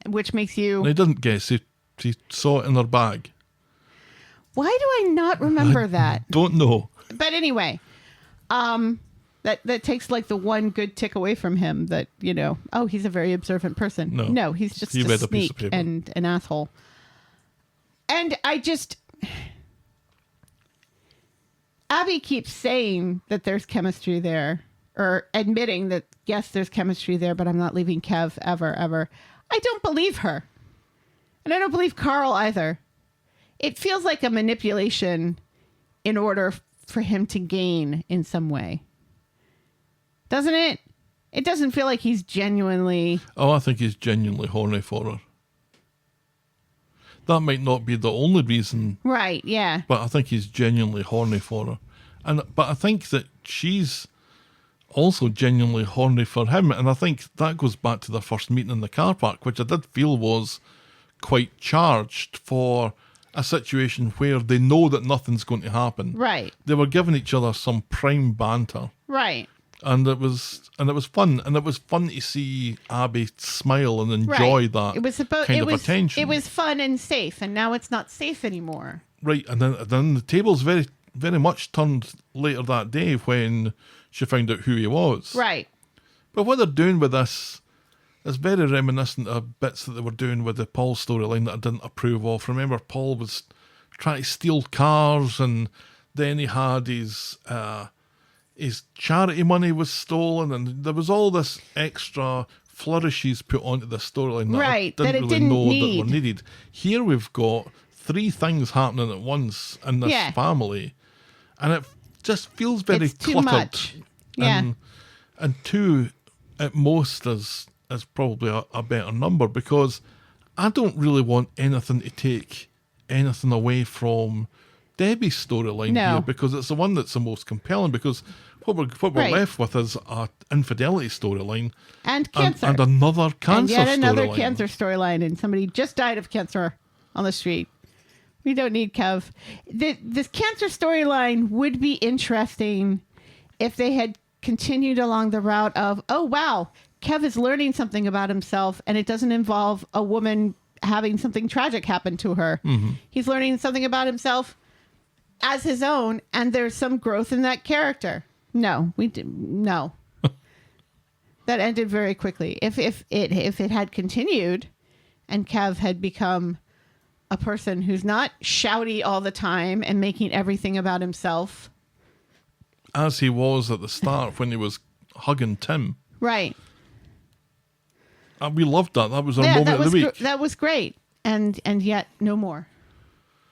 which makes you... And he didn't guess. He saw it in her bag. Why do I not remember that? Don't know. But anyway, that takes like the one good tick away from him that, he's a very observant person. No, he's just He a read a piece sneak of paper. and an asshole. And Abby keeps saying that there's chemistry there, or admitting that, yes, there's chemistry there, but I'm not leaving Kev ever. I don't believe her. And I don't believe Carl either. It feels like a manipulation in order for him to gain in some way. Doesn't it? It doesn't feel like he's genuinely... Oh, I think he's genuinely horny for her. That might not be the only reason. Right, yeah. But I think he's genuinely horny for her. But I think that she's also genuinely horny for him. And I think that goes back to their first meeting in the car park, which I did feel was quite charged for a situation where they know that nothing's going to happen. Right. They were giving each other some prime banter. Right. And it was fun. And it was fun to see Abby smile and enjoy that kind of attention. It was fun and safe, and now it's not safe anymore. Right, and then the tables very, very much turned later that day when she found out who he was. Right. But what they're doing with this is very reminiscent of bits that they were doing with the Paul storyline that I didn't approve of. Remember, Paul was trying to steal cars, and then he had his charity money was stolen, and there was all this extra flourishes put onto the storyline that I didn't know that were needed. Here we've got 3 things happening at once in this family, and it just feels very it's too cluttered. much. Yeah. And 2 at most as is probably a better number, because I don't really want anything to take anything away from Debbie's storyline No. here, because it's the one that's the most compelling, because what we're Right. left with is a infidelity storyline And cancer. and another And cancer yet another storyline. cancer storyline, and somebody just died of cancer on the street. We don't need Kev. This cancer storyline would be interesting if they had continued along the route of, oh, wow, Kev is learning something about himself, and it doesn't involve a woman having something tragic happen to her. He's learning something about himself as his own, and there's some growth in that character. No. That ended very quickly. If it had continued, and Kev had become a person who's not shouty all the time and making everything about himself. As he was at the start when he was hugging Tim. Right. We loved that. That was our moment of the week. That was great. And yet no more.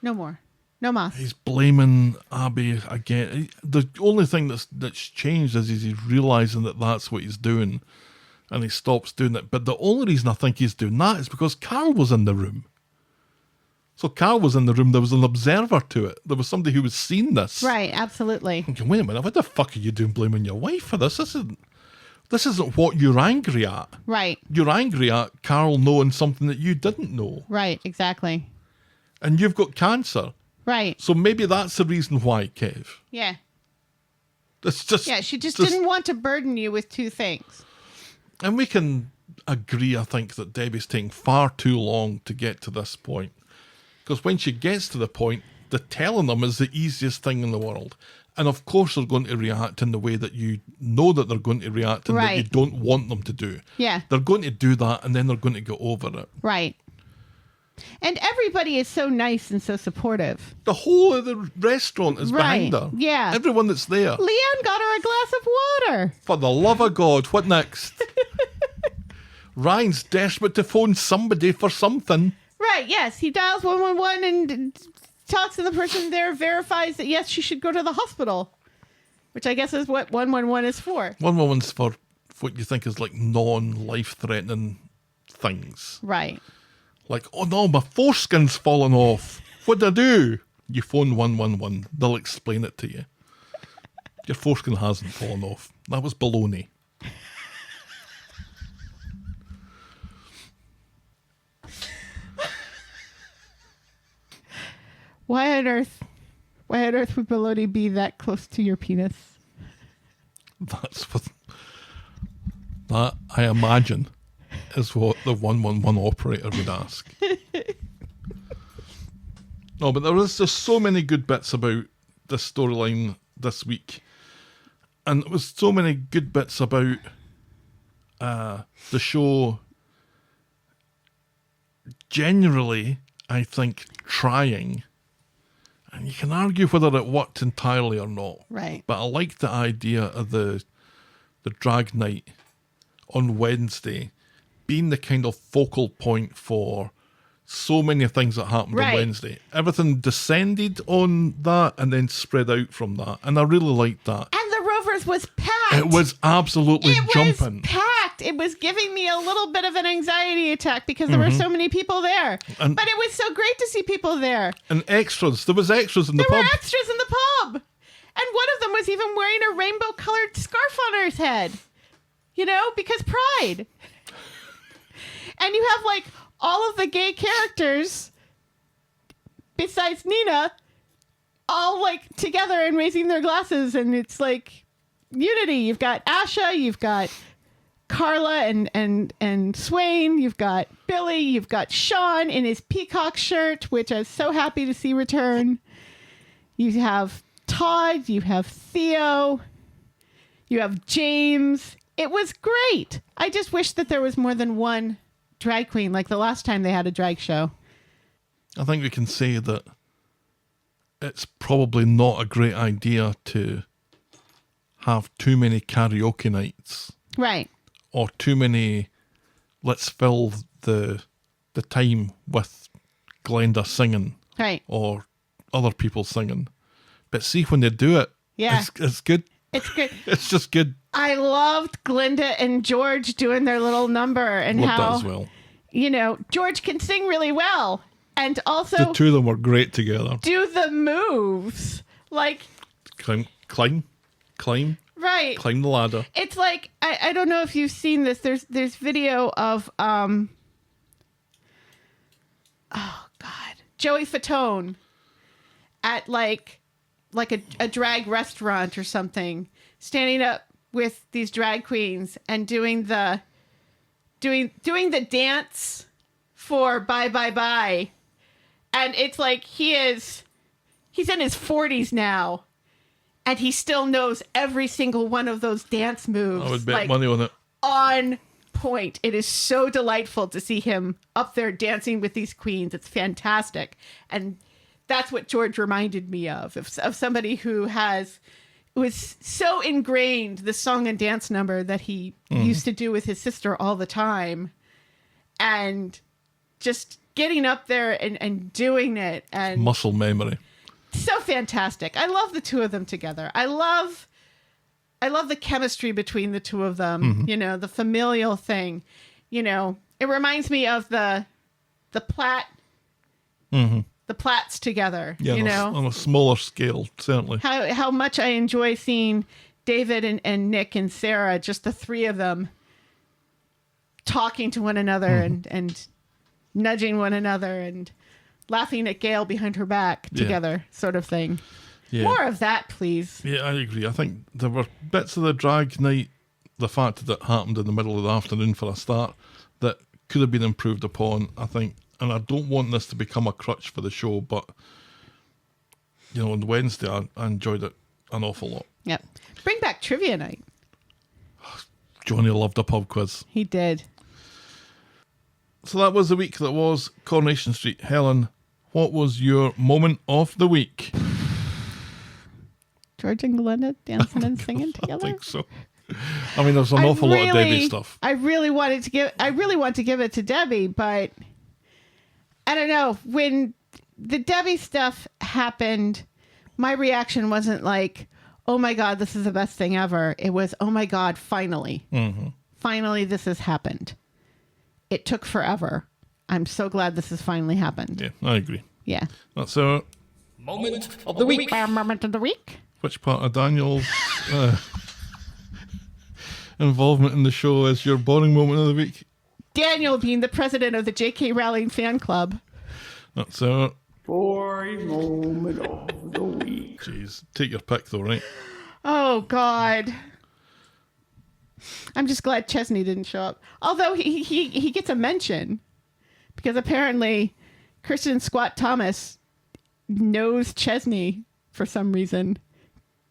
No more. No mas. He's blaming Abby again. The only thing that's changed is he's realising that that's what he's doing, and he stops doing it. But the only reason I think he's doing that is because Carl was in the room. So Carl was in the room. There was an observer to it. There was somebody who was seeing this. Right, absolutely. Thinking, wait a minute, what the fuck are you doing blaming your wife for this? This isn't what you're angry at. Right. You're angry at Carl knowing something that you didn't know. Right, exactly. And you've got cancer. Right. So maybe that's the reason why, Kev. Yeah. It's just, Yeah, she just didn't want to burden you with two things. And we can agree, I think, that Debbie's taking far too long to get to this point. Because when she gets to the point, the telling them is the easiest thing in the world. And of course they're going to react in the way that you know that they're going to react and that you Right. don't want them to do. Yeah. They're going to do that and then they're going to get over it. Right. And everybody is so nice and so supportive. The whole of the restaurant is behind Right. her. Yeah. Everyone that's there. Leanne got her a glass of water. For the love of God, what next? Ryan's desperate to phone somebody for something. Right, yes. He dials 111 and talks to the person there, verifies that, yes, she should go to the hospital, which I guess is what 111 is for. 111's for what you think is like non-life-threatening things. Right. Like, oh no, my foreskin's fallen off. What do I do? You phone 111. They'll explain it to you. Your foreskin hasn't fallen off. That was baloney. Why on earth would baloney be that close to your penis? That's what... That, I imagine, is what the 111 operator would ask. No, but there was just so many good bits about this storyline this week. And there was so many good bits about the show generally, I think, trying. And you can argue whether it worked entirely or not. Right. But I like the idea of the drag night on Wednesday being the kind of focal point for so many things that happened Right. on Wednesday. Everything descended on that and then spread out from that. And I really liked that. And the Rovers was packed. It was absolutely jumping. Was packed. It was giving me a little bit of an anxiety attack because there were so many people there. And- but it was so great to see people there. And extras. There was extras in the There pub. were extras in the pub. And one of them was even wearing a rainbow-colored scarf on his head. You know, because pride. And you have, like, all of the gay characters, besides Nina, all, like, together and raising their glasses. And it's, like, unity. You've got Asha, you've got Carla and Swain, you've got Billy, you've got Sean in his peacock shirt, which I'm so happy to see return. You have Todd, you have Theo, you have James. It was great. I just wish that there was more than one drag queen, like the last time they had a drag show. I think we can say that it's probably not a great idea to have too many karaoke nights. Right. Or too many, let's fill the time with Glenda singing. Right. Or other people singing. But see, when they do it, Yeah. it's good. It's good. It's just good. I loved Glinda and George doing their little number and Loved how, that as well. George can sing really well and The also two of them were great together. do the moves. Like, Climb, right. climb the ladder. It's like, I don't know if you've seen this. There's video of, Joey Fatone at like a drag restaurant or something, standing up with these drag queens and doing the dance for Bye Bye Bye. And it's like he's in his 40s now and he still knows every single one of those dance moves. I would bet money on it. On point. It is so delightful to see him up there dancing with these queens. It's fantastic. And that's what George reminded me of somebody who was so ingrained, the song and dance number that he used to do with his sister all the time, and just getting up there and doing it. And Muscle memory. so fantastic. I love the two of them together. I love the chemistry between the two of them, the familial thing. It reminds me of the Platts together, Yeah, on a smaller scale, certainly. how much I enjoy seeing David and Nick and Sarah, just the three of them talking to one another and nudging one another and laughing at Gail behind her back together, sort of thing. Yeah. More of that, please. Yeah, I agree. I think there were bits of the drag night, the fact that it happened in the middle of the afternoon for a start, that could have been improved upon, I think. And I don't want this to become a crutch for the show, but, on Wednesday, I enjoyed it an awful lot. Yep. Bring back trivia night. Johnny loved a pub quiz. He did. So that was the week that was Coronation Street. Helen, what was your moment of the week? George and Glinda dancing and singing together. I think so. I mean, there's an awful lot of Debbie stuff. I really want to give it to Debbie, but I don't know. When the Debbie stuff happened, my reaction wasn't like, oh my God, this is the best thing ever. It was, oh my God, finally. Finally, this has happened. It took forever. I'm so glad this has finally happened. Yeah, I agree. Yeah. That's our Moment of the week. Our moment of the week. which part of Daniel's involvement in the show is your boring moment of the week? Daniel being the president of the J.K. Rowling fan club. That's our Boring moment of the week. Jeez, take your pick though, right? Oh, God. I'm just glad Chesney didn't show up. Although he gets a mention. Because apparently Kristen Squat Thomas knows Chesney for some reason.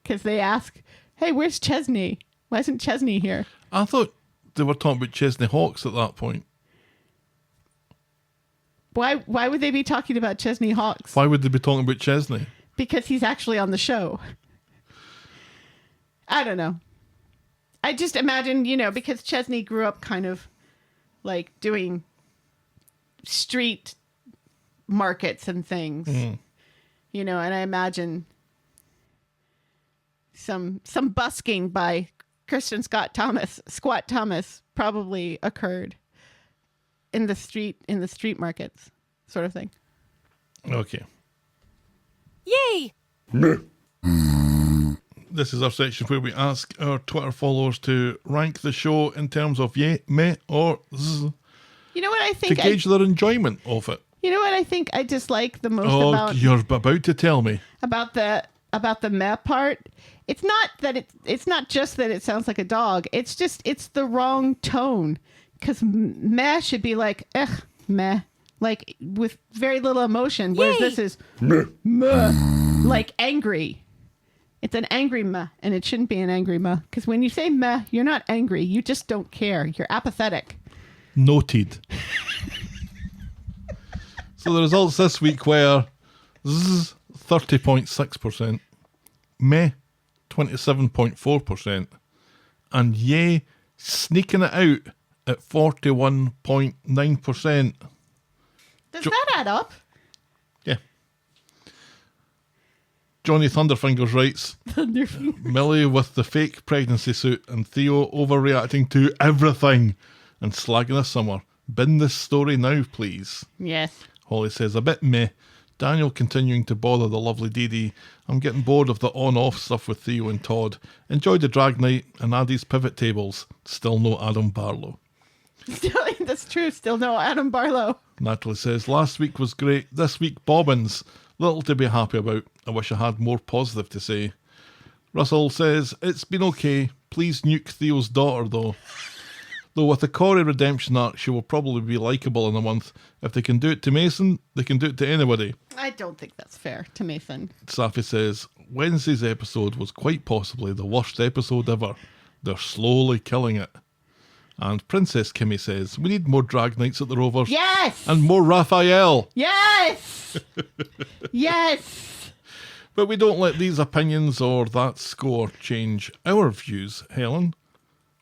Because they ask, hey, where's Chesney? Why isn't Chesney here? I thought they were talking about Chesney Hawkes at that point. Why would they be talking about Chesney Hawkes? Why would they be talking about Chesney? Because he's actually on the show. I don't know. I just imagine, because Chesney grew up kind of like doing street markets and things, and I imagine some busking by Kristen Squat Thomas probably occurred in the street markets, sort of thing. Okay. Yay! This is our section where we ask our Twitter followers to rank the show in terms of yay, meh, or zzz, You know what I to think? gauge their enjoyment of it. You know what I think I dislike the most Oh, you're about to tell me. about the meh part? It's not just that it sounds like a dog. It's the wrong tone. Because meh should be like, meh. Like, with very little emotion. Whereas this is meh. Like angry. It's an angry meh, and it shouldn't be an angry meh. Because when you say meh, you're not angry. You just don't care. You're apathetic. Noted. So the results this week were zzz, 30.6%, meh, 27.4%, and yay, sneaking it out at 41.9%. Does that add up? Yeah. Johnny Thunderfingers writes, Millie with the fake pregnancy suit and Theo overreacting to everything and slagging us somewhere. Bin this story now, please. Yes. Holly says, a bit meh. Daniel continuing to bother the lovely Dee Dee. I'm getting bored of the on-off stuff with Theo and Todd. Enjoyed the drag night and Aadi's pivot tables. Still no Adam Barlow. That's true. Still no Adam Barlow. Natalie says, last week was great. This week, bobbins. Little to be happy about. I wish I had more positive to say. Russell says, it's been okay. Please nuke Theo's daughter, though. Though with the Corrie redemption arc, she will probably be likeable in a month. If they can do it to Mason, they can do it to anybody. I don't think that's fair to Mason. Safi says, Wednesday's episode was quite possibly the worst episode ever. They're slowly killing it. And Princess Kimmy says, we need more drag nights at the Rovers. Yes! And more Rafael. Yes! Yes! But we don't let these opinions or that score change our views. Helen,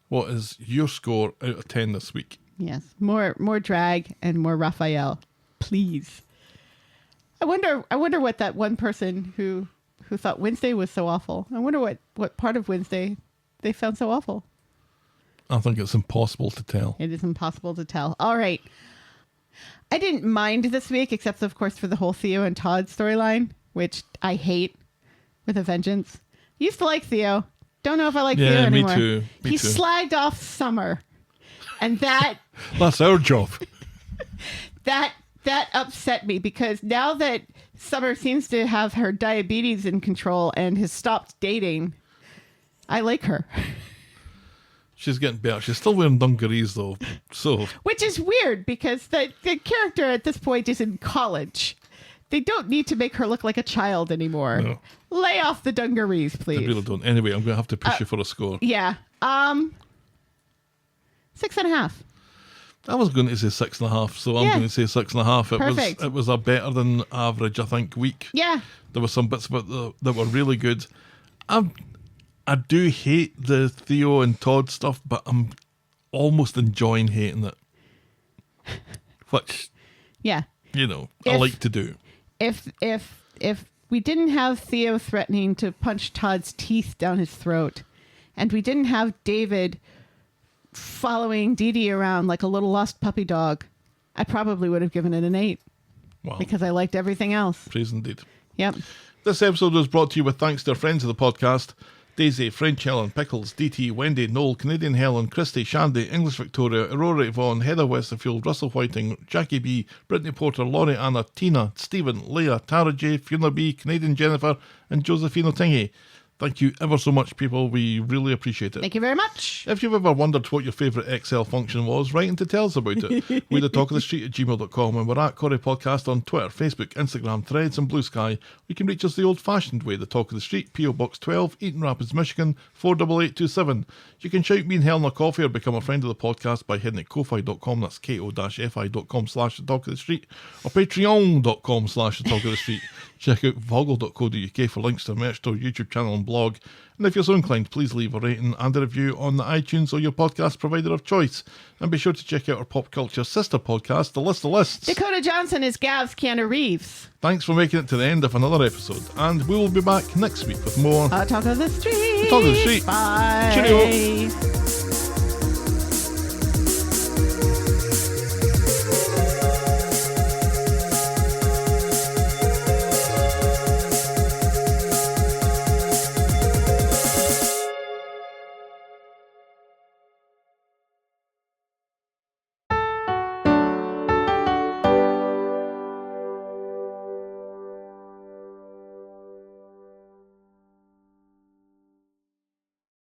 what is your score out of 10 this week? Yes, more drag and more Rafael, please. I wonder what that one person who thought Wednesday was so awful. I wonder what part of Wednesday they found so awful. I think it's impossible to tell. It is impossible to tell. All right. I didn't mind this week, except, of course, for the whole Theo and Todd storyline, which I hate with a vengeance. Used to like Theo. Don't know if I like Theo anymore. Me too. He slagged off Summer. And that... That's our job. That upset me, because now that Summer seems to have her diabetes in control and has stopped dating, I like her. She's getting better. She's still wearing dungarees, though. So, which is weird, because the character at this point is in college. They don't need to make her look like a child anymore. No. Lay off the dungarees, please. They really don't. Anyway, I'm going to have to push you for a score. Yeah. 6.5. I was going to say 6.5, so I'm going to say 6.5. Perfect. It was a better than average, I think, week. Yeah. There were some bits about that were really good. I do hate the Theo and Todd stuff, but I'm almost enjoying hating it. Which, yeah, I like to do. If we didn't have Theo threatening to punch Todd's teeth down his throat, and we didn't have David following Dee Dee around like a little lost puppy dog, I probably would have given it an 8. Wow. Because I liked everything else. Praise indeed. Yep. This episode was brought to you with thanks to our friends of the podcast: Daisy, French Helen, Pickles, DT, Wendy, Noel, Canadian Helen, Christy, Shandy, English Victoria, Aurora Yvonne, Heather Westerfield, Russell Whiting, Jackie B, Brittany Porter, Laurie Anna, Tina, Stephen, Leah, Tara J, Fiona B, Canadian Jennifer, and Josephine Tingy. Thank you ever so much, people. We really appreciate it. Thank you very much. If you've ever wondered what your favourite Excel function was, write in to tell us about it. We're the Talk of the Street at gmail.com, and we're at Corrie Podcast on Twitter, Facebook, Instagram, Threads, and Blue Sky. You can reach us the old-fashioned way, the Talk of the Street, P.O. Box 12, Eaton Rapids, Michigan, 48827. You can shout me and Helen a coffee or become a friend of the podcast by heading at ko-fi.com, that's ko-fi.com/the Talk of the Street, or patreon.com/the Talk of the Street. Check out voggle.co.uk for links to our merch store, YouTube channel and blog. And if you're so inclined, please leave a rating and a review on the iTunes or your podcast provider of choice. And be sure to check out our pop culture sister podcast, The List of Lists. Dakota Johnson is Gav's Keanu Reeves. Thanks for making it to the end of another episode. And we will be back next week with more Talk of the Street. Talk of the Street. Bye. Cheerio.